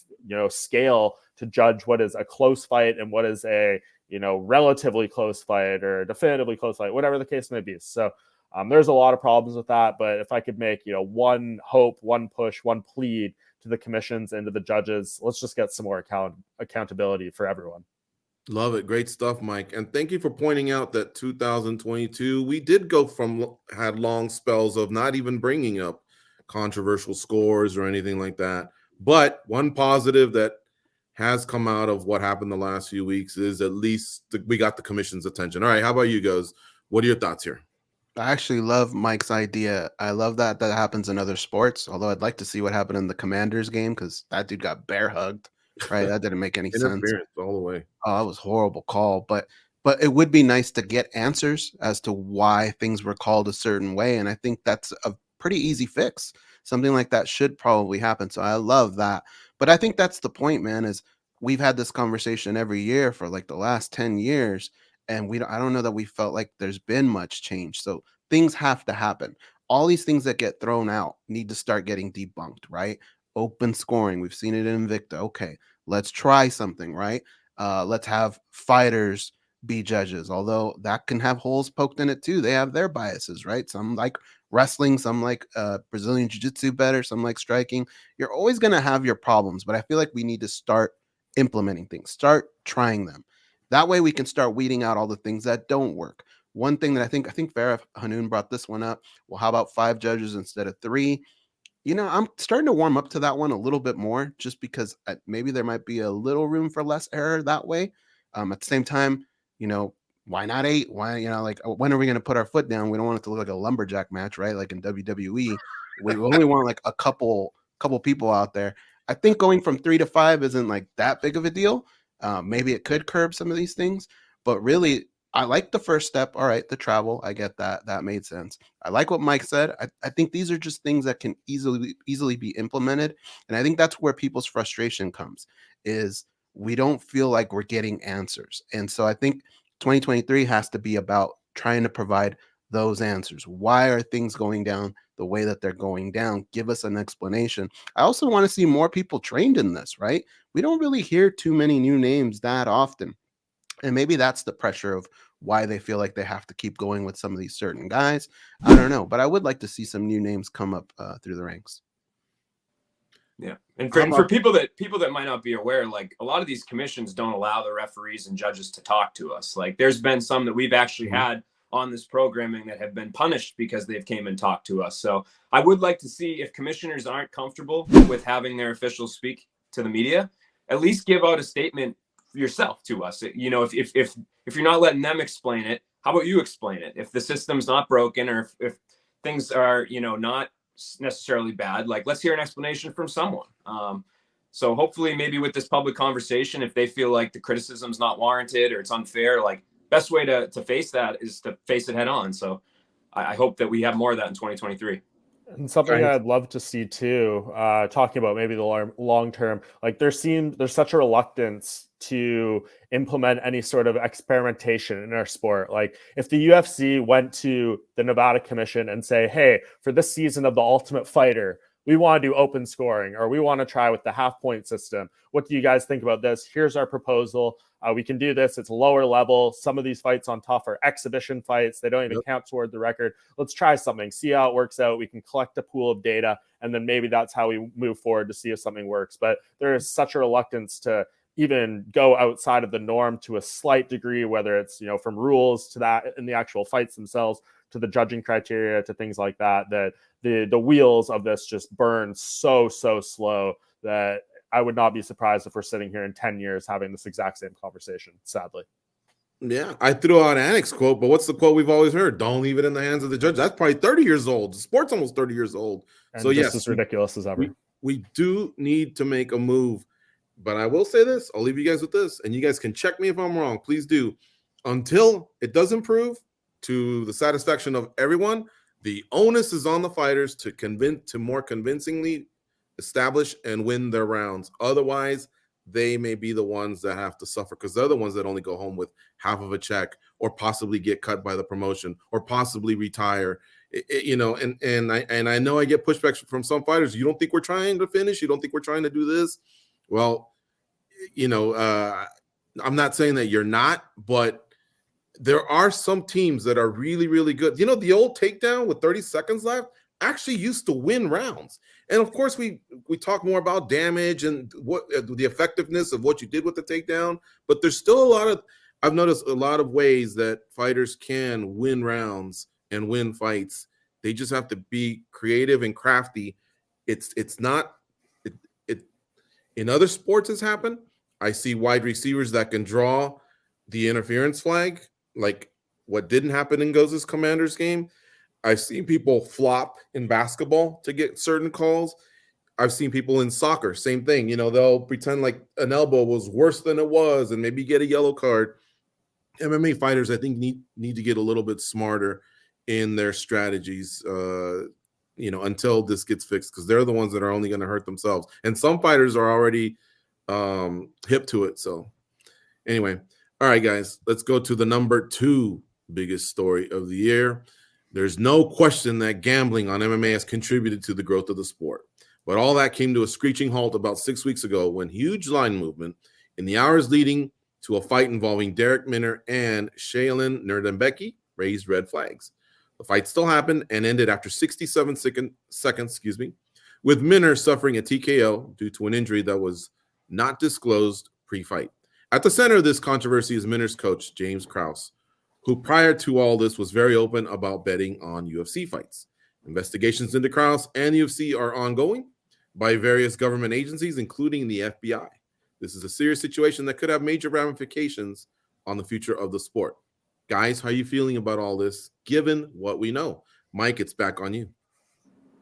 scale to judge what is a close fight and what is a, relatively close fight or definitively close fight, whatever the case may be. So there's a lot of problems with that. But if I could make, one hope, one push, one plead, to the commissions and to the judges. Let's just get some more accountability for everyone. Love it. Great stuff, Mike. And thank you for pointing out that 2022, we did go from had long spells of not even bringing up controversial scores or anything like that. But one positive that has come out of what happened the last few weeks is at least we got the commission's attention. All right. How about you guys? What are your thoughts here? I actually love Mike's idea. I love that happens in other sports, although I'd like to see what happened in the Commanders game because that dude got bear hugged, right? That didn't make any sense. Interference all the way. Oh, that was a horrible call. But it would be nice to get answers as to why things were called a certain way. And I think that's a pretty easy fix. Something like that should probably happen. So I love that. But I think that's the point, man, is we've had this conversation every year for like the last 10 years. And I don't know that we felt like there's been much change. So things have to happen. All these things that get thrown out need to start getting debunked, right? Open scoring. We've seen it in Invicta. Okay, let's try something, right? Let's have fighters be judges, although that can have holes poked in it too. They have their biases, right? Some like wrestling, some like Brazilian jiu-jitsu better, some like striking. You're always going to have your problems, but I feel like we need to start implementing things, start trying them. That way we can start weeding out all the things that don't work. One thing that I think Farah Hanoun brought this one up. Well, how about 5 judges instead of 3? I'm starting to warm up to that one a little bit more just because maybe there might be a little room for less error that way. At the same time, why not 8? Why, when are we going to put our foot down? We don't want it to look like a lumberjack match, right? Like in WWE, we only want like a couple people out there. I think going from 3 to 5 isn't like that big of a deal. Maybe it could curb some of these things, but really, I like the first step. All right, the travel. I get that. That made sense. I like what Mike said. I think these are just things that can easily be implemented. And I think that's where people's frustration comes, is we don't feel like we're getting answers. And so I think 2023 has to be about trying to provide those answers. Why are things going down the way that they're going down? Give us an explanation. I also want to see more people trained in this, right? We don't really hear too many new names that often. And maybe that's the pressure of why they feel like they have to keep going with some of these certain guys. I don't know, but I would like to see some new names come up through the ranks. Yeah, and for people that might not be aware, like a lot of these commissions don't allow the referees and judges to talk to us. Like there's been some that we've actually had on this programming that have been punished because they've came and talked to us. So I would like to see, if commissioners aren't comfortable with having their officials speak to the media, at least give out a statement yourself to us. If you're not letting them explain it, how about you explain it? If the system's not broken, or if things are not necessarily bad, like let's hear an explanation from someone. So hopefully maybe with this public conversation, if they feel like the criticism's not warranted or it's unfair, like best way to face that is to face it head on. So I hope that we have more of that in 2023. And something I'd love to see too, talking about maybe the long term, like there's such a reluctance to implement any sort of experimentation in our sport. Like if the UFC went to the Nevada Commission and say, hey, for this season of The Ultimate Fighter, we want to do open scoring, or we want to try with the half-point system. What do you guys think about this? Here's our proposal. We can do this. It's lower level. Some of these fights on top are exhibition fights. They don't even count toward the record. Let's try something, see how it works out. We can collect a pool of data, and then maybe that's how we move forward to see if something works. But there is such a reluctance to even go outside of the norm to a slight degree, whether it's, from rules to that in the actual fights themselves, to the judging criteria, to things like that, that the wheels of this just burn so slow that I would not be surprised if we're sitting here in 10 years having this exact same conversation, sadly. Yeah, I threw out Annick's quote, but what's the quote we've always heard? Don't leave it in the hands of the judge. That's probably 30 years old. The sport's almost 30 years old. And so just as ridiculous as ever. We do need to make a move. But I will say this, I'll leave you guys with this, and you guys can check me if I'm wrong. Please do. Until it does improve to the satisfaction of everyone, the onus is on the fighters to more convincingly establish and win their rounds. Otherwise, they may be the ones that have to suffer, because they're the ones that only go home with half of a check, or possibly get cut by the promotion, or possibly retire. And I know I get pushback from some fighters. You don't think we're trying to finish? You don't think we're trying to do this? Well, I'm not saying that you're not, but there are some teams that are really, really good. The old takedown with 30 seconds left actually used to win rounds. And of course, we talk more about damage and what the effectiveness of what you did with the takedown. But there's still a lot of, I've noticed a lot of ways that fighters can win rounds and win fights. They just have to be creative and crafty. It's not it in other sports has happened. I see wide receivers that can draw the interference flag, like what didn't happen in Goza's Commanders game. I've seen people flop in basketball to get certain calls. I've seen people in soccer, same thing. They'll pretend like an elbow was worse than it was and maybe get a yellow card. MMA fighters, I think, need to get a little bit smarter in their strategies, until this gets fixed, because they're the ones that are only going to hurt themselves. And some fighters are already hip to it. So anyway, all right, guys, let's go to the number 2 biggest story of the year. There's no question that gambling on MMA has contributed to the growth of the sport. But all that came to a screeching halt about 6 weeks ago when huge line movement in the hours leading to a fight involving Derek Minner and Shaylin Nerdembeki raised red flags. The fight still happened and ended after 67 seconds, with Minner suffering a TKO due to an injury that was not disclosed pre-fight. At the center of this controversy is Minner's coach, James Krause, who prior to all this was very open about betting on UFC fights. Investigations into Krause and the UFC are ongoing by various government agencies, including the FBI. This is a serious situation that could have major ramifications on the future of the sport. Guys, how are you feeling about all this, given what we know? Mike, it's back on you.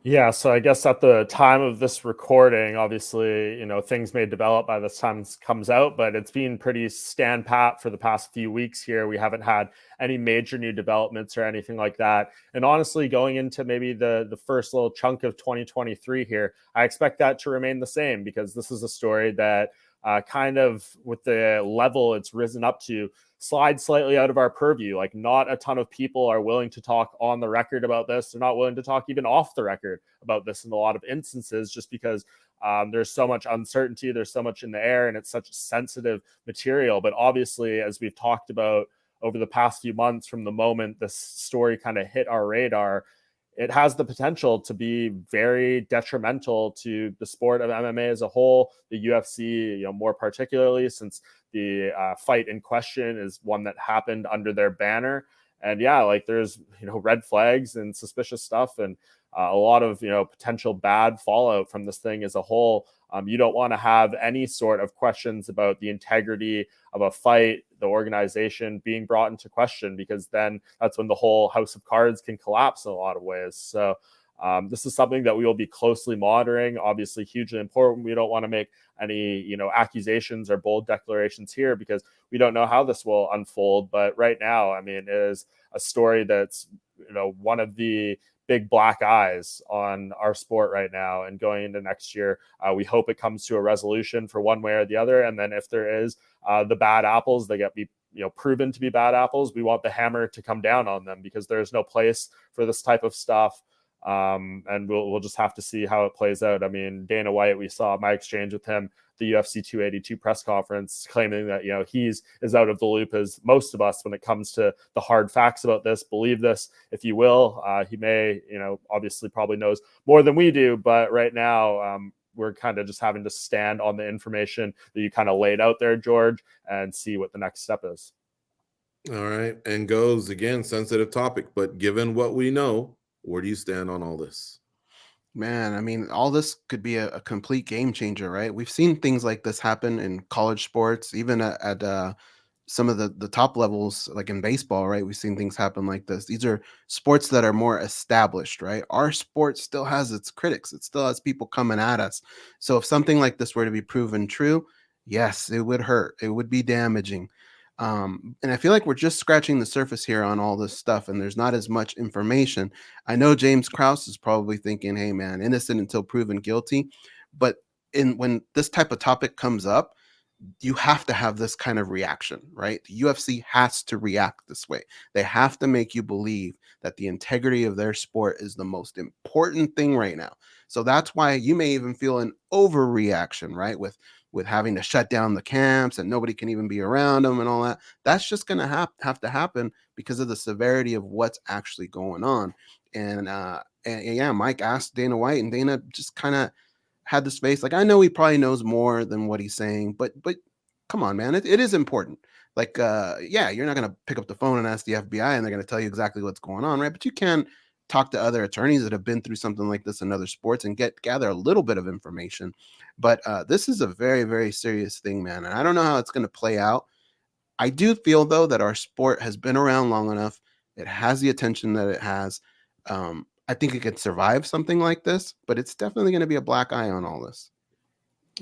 Yeah, so I guess at the time of this recording, obviously, things may develop by the time this comes out, but it's been pretty stand pat for the past few weeks here. We haven't had any major new developments or anything like that. And honestly, going into maybe the first little chunk of 2023 here, I expect that to remain the same, because this is a story that kind of, with the level it's risen up to, slide slightly out of our purview. Like, not a ton of people are willing to talk on the record about this. They're not willing to talk even off the record about this in a lot of instances, just because there's so much uncertainty, there's so much in the air, and it's such sensitive material. But obviously, as we've talked about over the past few months, from the moment this story kind of hit our radar, it has the potential to be very detrimental to the sport of MMA as a whole, the UFC, more particularly, since the fight in question is one that happened under their banner. And yeah, like, there's, red flags and suspicious stuff, and a lot of, potential bad fallout from this thing as a whole. You don't want to have any sort of questions about the integrity of a fight, the organization being brought into question, because then that's when the whole house of cards can collapse in a lot of ways. So this is something that we will be closely monitoring. Obviously, hugely important. We don't want to make any, accusations or bold declarations here, because we don't know how this will unfold. But right now, I mean, it is a story that's, one of the big black eyes on our sport right now. And going into next year, we hope it comes to a resolution for one way or the other. And then if there is the bad apples, they get proven to be bad apples, we want the hammer to come down on them, because there's no place for this type of stuff. And we'll just have to see how it plays out. I mean, Dana White, we saw my exchange with him, the UFC 282 press conference, claiming that, he's as out of the loop as most of us when it comes to the hard facts about this. Believe this if you will. He may, obviously probably knows more than we do, but right now, we're kind of just having to stand on the information that you kind of laid out there, George, and see what the next step is. All right. And goes again, sensitive topic, but given what we know, where do you stand on all this? Man, I mean, all this could be a complete game changer, right? We've seen things like this happen in college sports, even at some of the top levels, like in baseball, right? We've seen things happen like this. These are sports that are more established, right? Our sport still has its critics. It still has people coming at us. So if something like this were to be proven true, yes, it would hurt. It would be damaging. And I feel like we're just scratching the surface here on all this stuff, and there's not as much information. I know James Krause is probably thinking, hey, man, innocent until proven guilty. But when this type of topic comes up, you have to have this kind of reaction, right? The UFC has to react this way. They have to make you believe that the integrity of their sport is the most important thing right now. So that's why you may even feel an overreaction, right? With with having to shut down the camps and nobody can even be around them and all that. That's just going to have to happen because of the severity of what's actually going on. And yeah, Mike asked Dana White, and Dana just kind of had the space. Like, I know he probably knows more than what he's saying, but come on, man, it is important. Like, yeah, you're not going to pick up the phone and ask the FBI and they're going to tell you exactly what's going on, right? But you can talk to other attorneys that have been through something like this in other sports and gather a little bit of information. But this is a very, very serious thing, man. And I don't know how it's going to play out. I do feel, though, that our sport has been around long enough. It has the attention that it has. I think it could survive something like this, but it's definitely going to be a black eye on all this.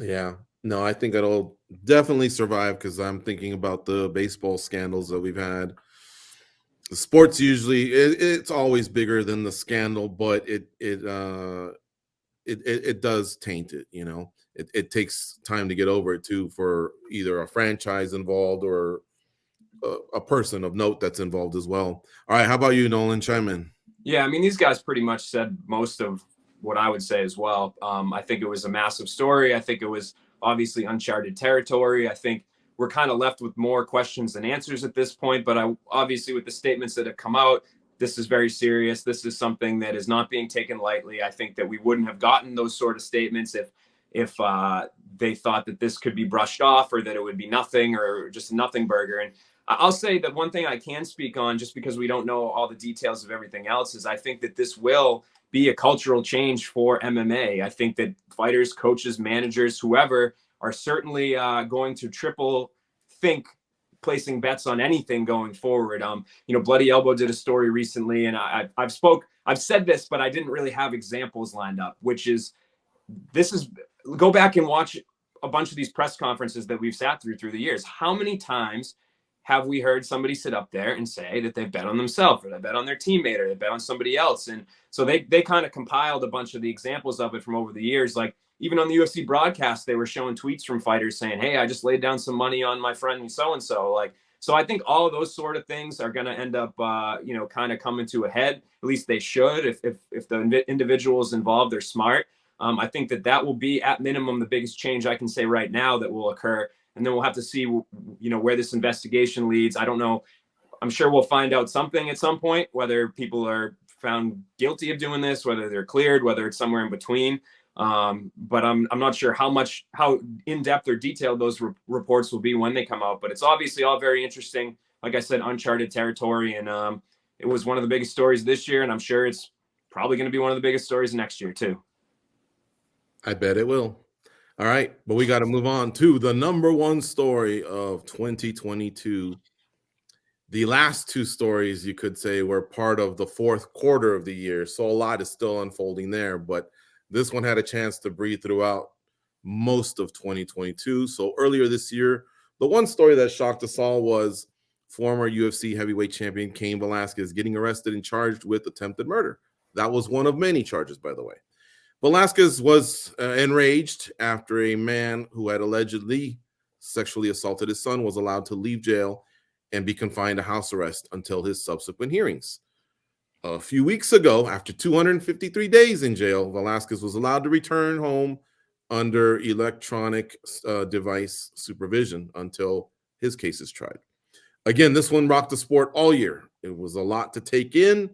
Yeah, no, I think it'll definitely survive because I'm thinking about the baseball scandals that we've had. The sports usually it's always bigger than the scandal, but it does taint it. You know, it takes time to get over it too for either a franchise involved or a person of note that's involved as well. All right, how about you, Nolan? Chime in. Yeah, I mean, these guys pretty much said most of what I would say as well. I think it was a massive story. I think it was obviously uncharted territory. I think we're kind of left with more questions than answers at this point. But obviously, with the statements that have come out, this is very serious. This is something that is not being taken lightly. I think that we wouldn't have gotten those sort of statements if they thought that this could be brushed off or that it would be nothing or just a nothing burger. And I'll say that one thing I can speak on, just because we don't know all the details of everything else, is I think that this will be a cultural change for MMA. I think that fighters, coaches, managers, whoever are certainly going to triple think placing bets on anything going forward. Bloody Elbow did a story recently, and I've said this, but I didn't really have examples lined up, which is go back and watch a bunch of these press conferences that we've sat through the years. How many times have we heard somebody sit up there and say that they bet on themselves or they bet on their teammate or they bet on somebody else? And so they kind of compiled a bunch of the examples of it from over the years. Like even on the UFC broadcast, they were showing tweets from fighters saying, "Hey, I just laid down some money on my friend so-and-so." So I think all of those sort of things are going to end up, kind of coming to a head. At least they should. If the individuals involved are smart, I think that will be at minimum the biggest change I can say right now that will occur. And then we'll have to see, where this investigation leads. I don't know. I'm sure we'll find out something at some point, whether people are found guilty of doing this, whether they're cleared, whether it's somewhere in between. But I'm not sure how in-depth or detailed those reports will be when they come out. But it's obviously all very interesting. Like I said, uncharted territory. And it was one of the biggest stories this year. And I'm sure it's probably going to be one of the biggest stories next year, too. I bet it will. All right, but we got to move on to the number one story of 2022. The last two stories, you could say, were part of the fourth quarter of the year, so a lot is still unfolding there, but this one had a chance to breathe throughout most of 2022. So earlier this year, the one story that shocked us all was former UFC heavyweight champion Cain Velasquez getting arrested and charged with attempted murder. That was one of many charges, by the way. Velasquez was enraged after a man who had allegedly sexually assaulted his son was allowed to leave jail and be confined to house arrest until his subsequent hearings. A few weeks ago, after 253 days in jail, Velasquez was allowed to return home under electronic device supervision until his case is tried. Again, this one rocked the sport all year. It was a lot to take in.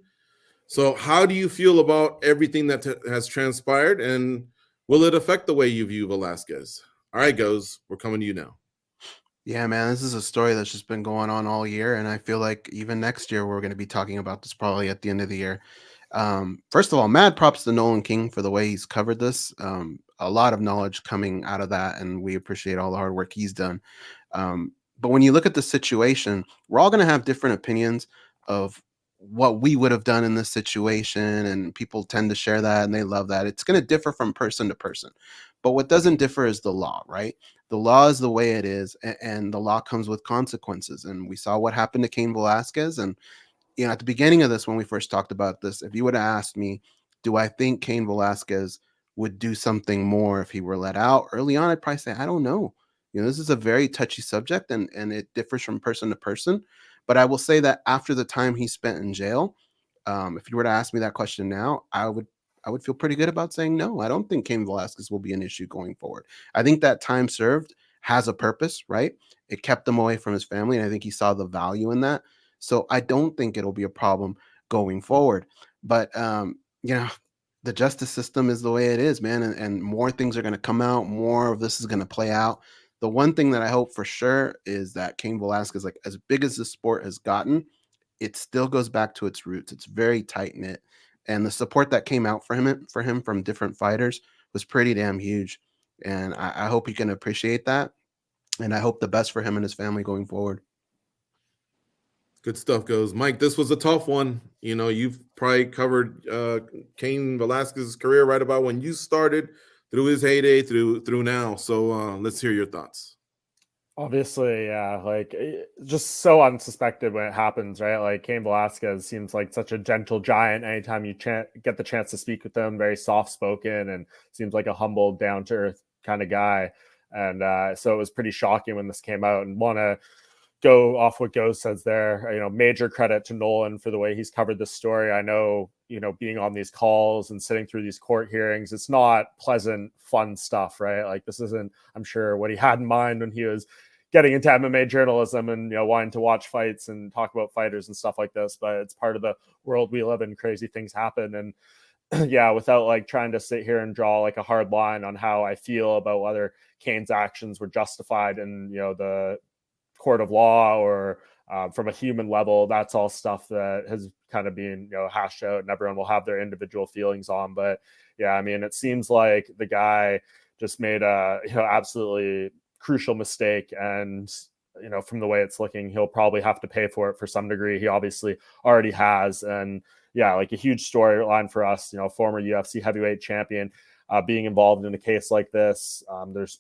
So how do you feel about everything that has transpired, and will it affect the way you view Velasquez? All right, Goes, we're coming to you now. Yeah, man, this is a story that's just been going on all year, and I feel like even next year we're going to be talking about this probably at the end of the year. First of all, mad props to Nolan King for the way he's covered this. A lot of knowledge coming out of that, and we appreciate all the hard work he's done. But when you look at the situation, we're all going to have different opinions of what we would have done in this situation, and people tend to share that and they love that. It's going to differ from person to person, but what doesn't differ is the law, right? The law is the way it is, and the law comes with consequences. And we saw what happened to Cain Velasquez. And at the beginning of this, when we first talked about this, if you would have asked me, do I think Cain Velasquez would do something more if he were let out early on, I'd probably say, I don't know. This is a very touchy subject, and it differs from person to person. But I will say that after the time he spent in jail, if you were to ask me that question now, I I would feel pretty good about saying no. I don't think Cain Velasquez will be an issue going forward. I think that time served has a purpose, right? It kept him away from his family, and I think he saw the value in that. So I don't think it'll be a problem going forward. But you know, the justice system is the way it is, man, and more things are going to come out. More of this is going to play out. The one thing that I hope for sure is that Cain Velasquez, like as big as the sport has gotten, it still goes back to its roots. It's very tight knit, and the support that came out for him from different fighters was pretty damn huge. And I hope he can appreciate that, and I hope the best for him and his family going forward. Good stuff goes. Mike, this was a tough one. You know, you've probably covered Cain Velasquez's career right about when you started, through his heyday, through now. So let's hear your thoughts. Obviously, yeah, like just so unsuspected when it happens, right? Like Cain Velasquez seems like such a gentle giant. Anytime you get the chance to speak with him, very soft spoken, and seems like a humble, down to earth kind of guy. And so it was pretty shocking when this came out. And want to go off what Go says there. You know, major credit to Nolan for the way he's covered this story. I know, you know, being on these calls and sitting through these court hearings, it's not pleasant, fun stuff, right? Like this isn't, I'm sure, what he had in mind when he was getting into MMA journalism and, you know, wanting to watch fights and talk about fighters and stuff like this. But it's part of the world we live in. Crazy things happen. And yeah, without like trying to sit here and draw like a hard line on how I feel about whether Cain's actions were justified in, you know, the court of law or from a human level, that's all stuff that has kind of been, you know, hashed out, and everyone will have their individual feelings on. But yeah, I mean, it seems like the guy just made a, you know, absolutely crucial mistake, and you know, from the way it's looking, he'll probably have to pay for it for some degree. He obviously already has. And yeah, like a huge storyline for us, you know, former UFC heavyweight champion being involved in a case like this. There's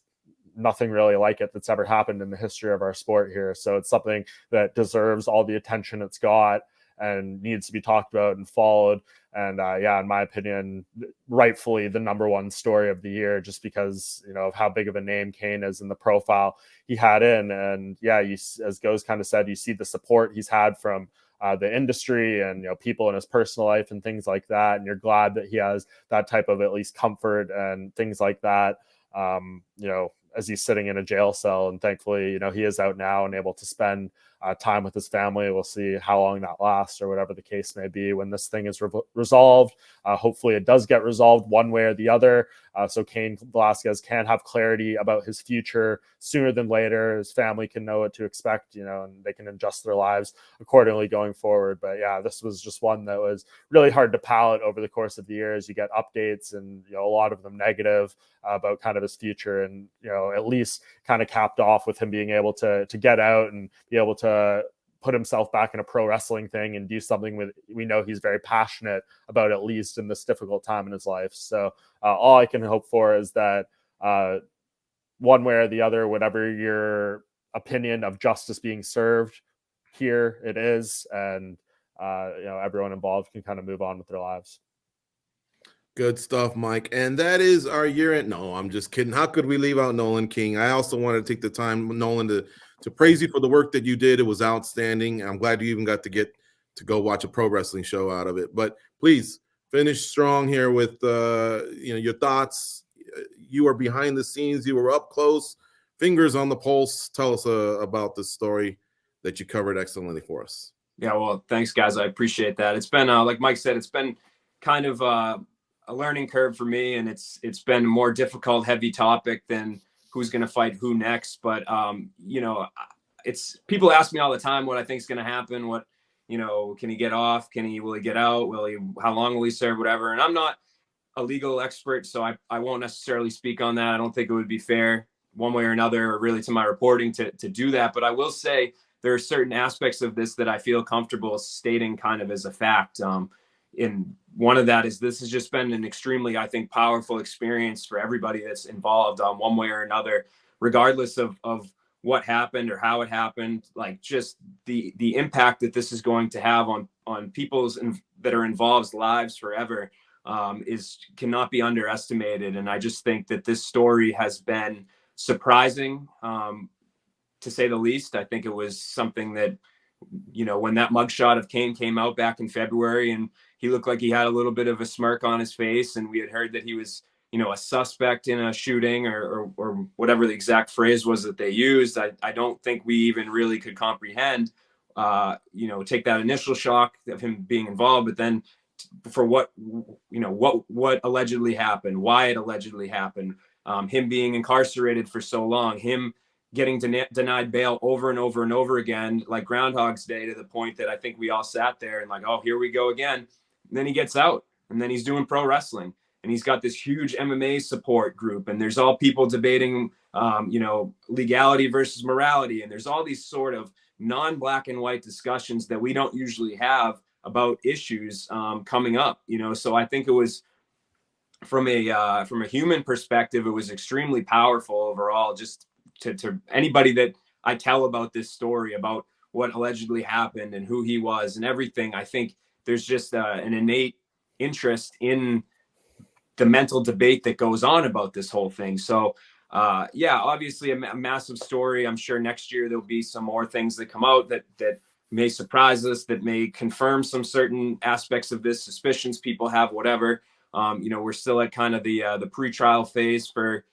nothing really like it that's ever happened in the history of our sport here. So it's something that deserves all the attention it's got and needs to be talked about and followed. And yeah, in my opinion, rightfully the number one story of the year, just because, you know, of how big of a name Cain is and the profile he had in. And yeah, you, as Goes kind of said, you see the support he's had from the industry and, you know, people in his personal life and things like that. And you're glad that he has that type of at least comfort and things like that. You know, as he's sitting in a jail cell, and thankfully, you know, he is out now and able to spend time with his family. We'll see how long that lasts or whatever the case may be when this thing is resolved. Hopefully it does get resolved one way or the other. So Cain Velasquez can have clarity about his future sooner than later. His family can know what to expect, you know, and they can adjust their lives accordingly going forward. But yeah, this was just one that was really hard to palate over the course of the years. You get updates, and, you know, a lot of them negative about kind of his future, and, you know, at least kind of capped off with him being able to get out and be able to put himself back in a pro wrestling thing and do something with, we know he's very passionate about, at least in this difficult time in his life. So all I can hope for is that one way or the other, whatever your opinion of justice being served, here it is, and you know, everyone involved can kind of move on with their lives. Good stuff, Mike. And that is our year end. No, I'm just kidding. How could we leave out Nolan King? I also want to take the time, Nolan, to praise you for the work that you did. It was outstanding. I'm glad you even got to go watch a pro wrestling show out of it. But please finish strong here with you know, your thoughts. You are behind the scenes. You were up close, fingers on the pulse. Tell us about this story that you covered excellently for us. Yeah, well, thanks, guys. I appreciate that. It's been, like Mike said, it's been kind of a learning curve for me, and it's been a more difficult, heavy topic than who's going to fight who next. But you know, it's, people ask me all the time what I think is going to happen. What, you know, can he get off? Will he get out? How long will he serve? Whatever. And I'm not a legal expert, so I won't necessarily speak on that. I don't think it would be fair one way or another, or really to my reporting to do that. But I will say there are certain aspects of this that I feel comfortable stating kind of as a fact. And one of that is, this has just been an extremely, I think, powerful experience for everybody that's involved one way or another, regardless of what happened or how it happened. Like, just the impact that this is going to have on people's that are involved's lives forever cannot be underestimated. And I just think that this story has been surprising, to say the least. I think it was something that when that mugshot of Cain came out back in February, and he looked like he had a little bit of a smirk on his face, and we had heard that he was, a suspect in a shooting or whatever the exact phrase was that they used. I don't think we even really could comprehend, take that initial shock of him being involved, but then for what allegedly happened, why it allegedly happened, him being incarcerated for so long, him getting denied bail over and over and over again, like Groundhog's Day, to the point that I think we all sat there and like, oh, here we go again. And then he gets out, and then he's doing pro wrestling, and he's got this huge MMA support group, and there's all people debating, legality versus morality. And there's all these sort of non-black and white discussions that we don't usually have about issues coming up, So I think it was, from a human perspective, it was extremely powerful overall, just to anybody that I tell about this story, about what allegedly happened and who he was and everything. I think there's just an innate interest in the mental debate that goes on about this whole thing. So obviously a massive story. I'm sure next year there'll be some more things that come out that may surprise us, that may confirm some certain aspects of this, suspicions people have, whatever. We're still at kind of the pre-trial phase for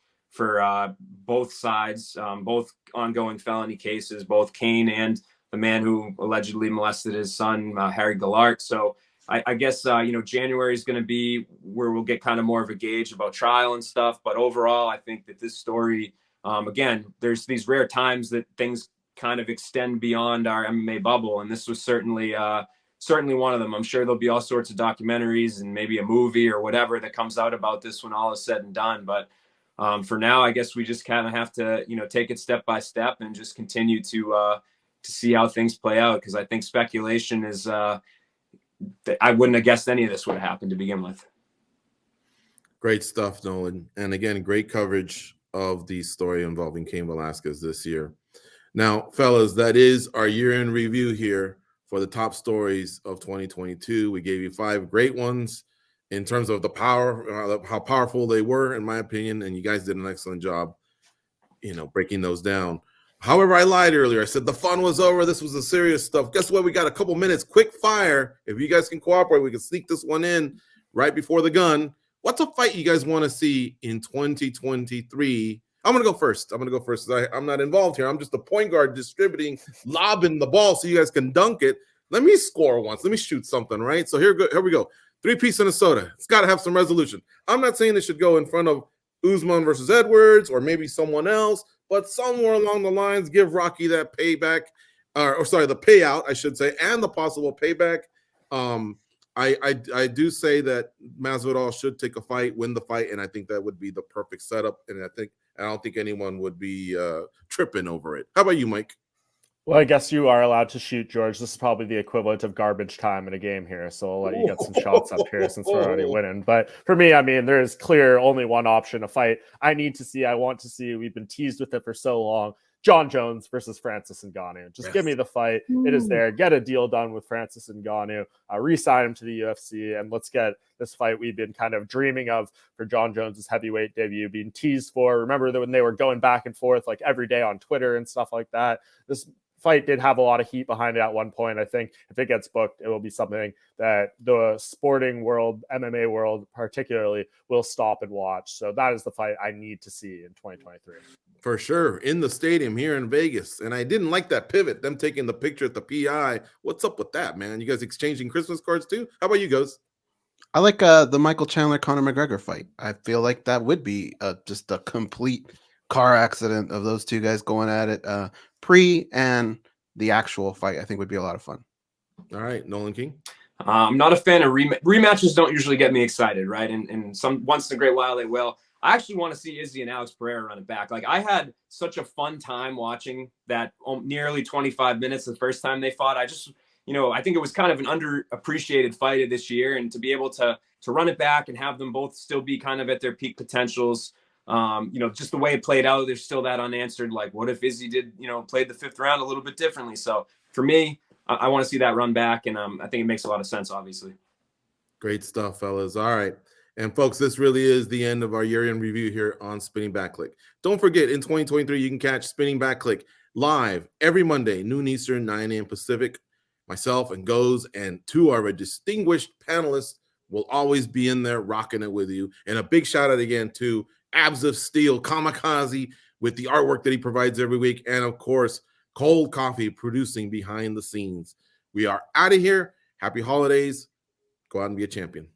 both sides, both ongoing felony cases, both Cain and the man who allegedly molested his son, Harry Gallart. So I guess, January is going to be where we'll get kind of more of a gauge about trial and stuff. But overall, I think that this story, again, there's these rare times that things kind of extend beyond our MMA bubble. And this was certainly one of them. I'm sure there'll be all sorts of documentaries and maybe a movie or whatever that comes out about this when all is said and done. But for now, I guess we just kind of have to, take it step by step and just continue to see how things play out. Because I think speculation is, I wouldn't have guessed any of this would have happened to begin with. Great stuff, Nolan. And again, great coverage of the story involving Cain Velasquez this year. Now, fellas, that is our year-end review here for the top stories of 2022. We gave you 5 great ones in terms of the power, how powerful they were, in my opinion, and you guys did an excellent job, breaking those down. However, I lied earlier. I said the fun was over. This was the serious stuff. Guess what? We got a couple minutes, quick fire. If you guys can cooperate, we can sneak this one in right before the gun. What's a fight you guys want to see in 2023? I'm going to go first. I'm not involved here. I'm just a point guard distributing, lobbing the ball so you guys can dunk it. Let me score once. Let me shoot something, right? So here we go. 3-piece and a soda. It's got to have some resolution. I'm not saying it should go in front of Usman versus Edwards or maybe someone else, but somewhere along the lines, give Rocky that payback, the payout, I should say, and the possible payback. I do say that Masvidal should take a fight, win the fight, and I think that would be the perfect setup. And I don't think anyone would be tripping over it. How about you, Mike? Well, I guess you are allowed to shoot, George. This is probably the equivalent of garbage time in a game here. So I'll let you get some shots up here since we're already winning. But for me, I mean, there is clear only one option, a fight I need to see. I want to see. We've been teased with it for so long. John Jones versus Francis Ngannou. Just give me the fight. It is there. Get a deal done with Francis Ngannou. Re-sign him to the UFC, and let's get this fight we've been kind of dreaming of for John Jones's heavyweight debut, being teased for. Remember that when they were going back and forth like every day on Twitter and stuff like that. This fight did have a lot of heat behind it at one point. I think if it gets booked, it will be something that the sporting world, MMA world particularly, will stop and watch. So that is the fight I need to see in 2023. For sure. In the stadium here in Vegas. And I didn't like that pivot, them taking the picture at the PI. What's up with that, man? You guys exchanging Christmas cards too? How about you guys? I like the Michael Chandler-Conor McGregor fight. I feel like that would be just a complete car accident of those two guys going at it pre and the actual fight. I think would be a lot of fun. All right, Nolan King. I'm not a fan of rematches. Don't usually get me excited, right? And some once in a great while they will. I actually want to see Izzy and Alex Pereira run it back. Like, I had such a fun time watching that nearly 25 minutes the first time they fought. I just, I think it was kind of an underappreciated fight of this year, and to be able to run it back and have them both still be kind of at their peak potentials. Just the way it played out, there's still that unanswered, like, what if Izzy did, played the 5th round a little bit differently? So for me, I want to see that run back, and I think it makes a lot of sense, obviously. Great stuff, fellas. All right. And folks, this really is the end of our year-end review here on Spinning Back Clique. Don't forget, in 2023, you can catch Spinning Back Clique live every Monday, noon Eastern, 9 a.m. Pacific. Myself and Goes and two of our distinguished panelists will always be in there rocking it with you. And a big shout out again to Abs of Steel, Kamikaze, with the artwork that he provides every week. And of course, Cold Coffee producing behind the scenes. We are out of here. Happy holidays. Go out and be a champion.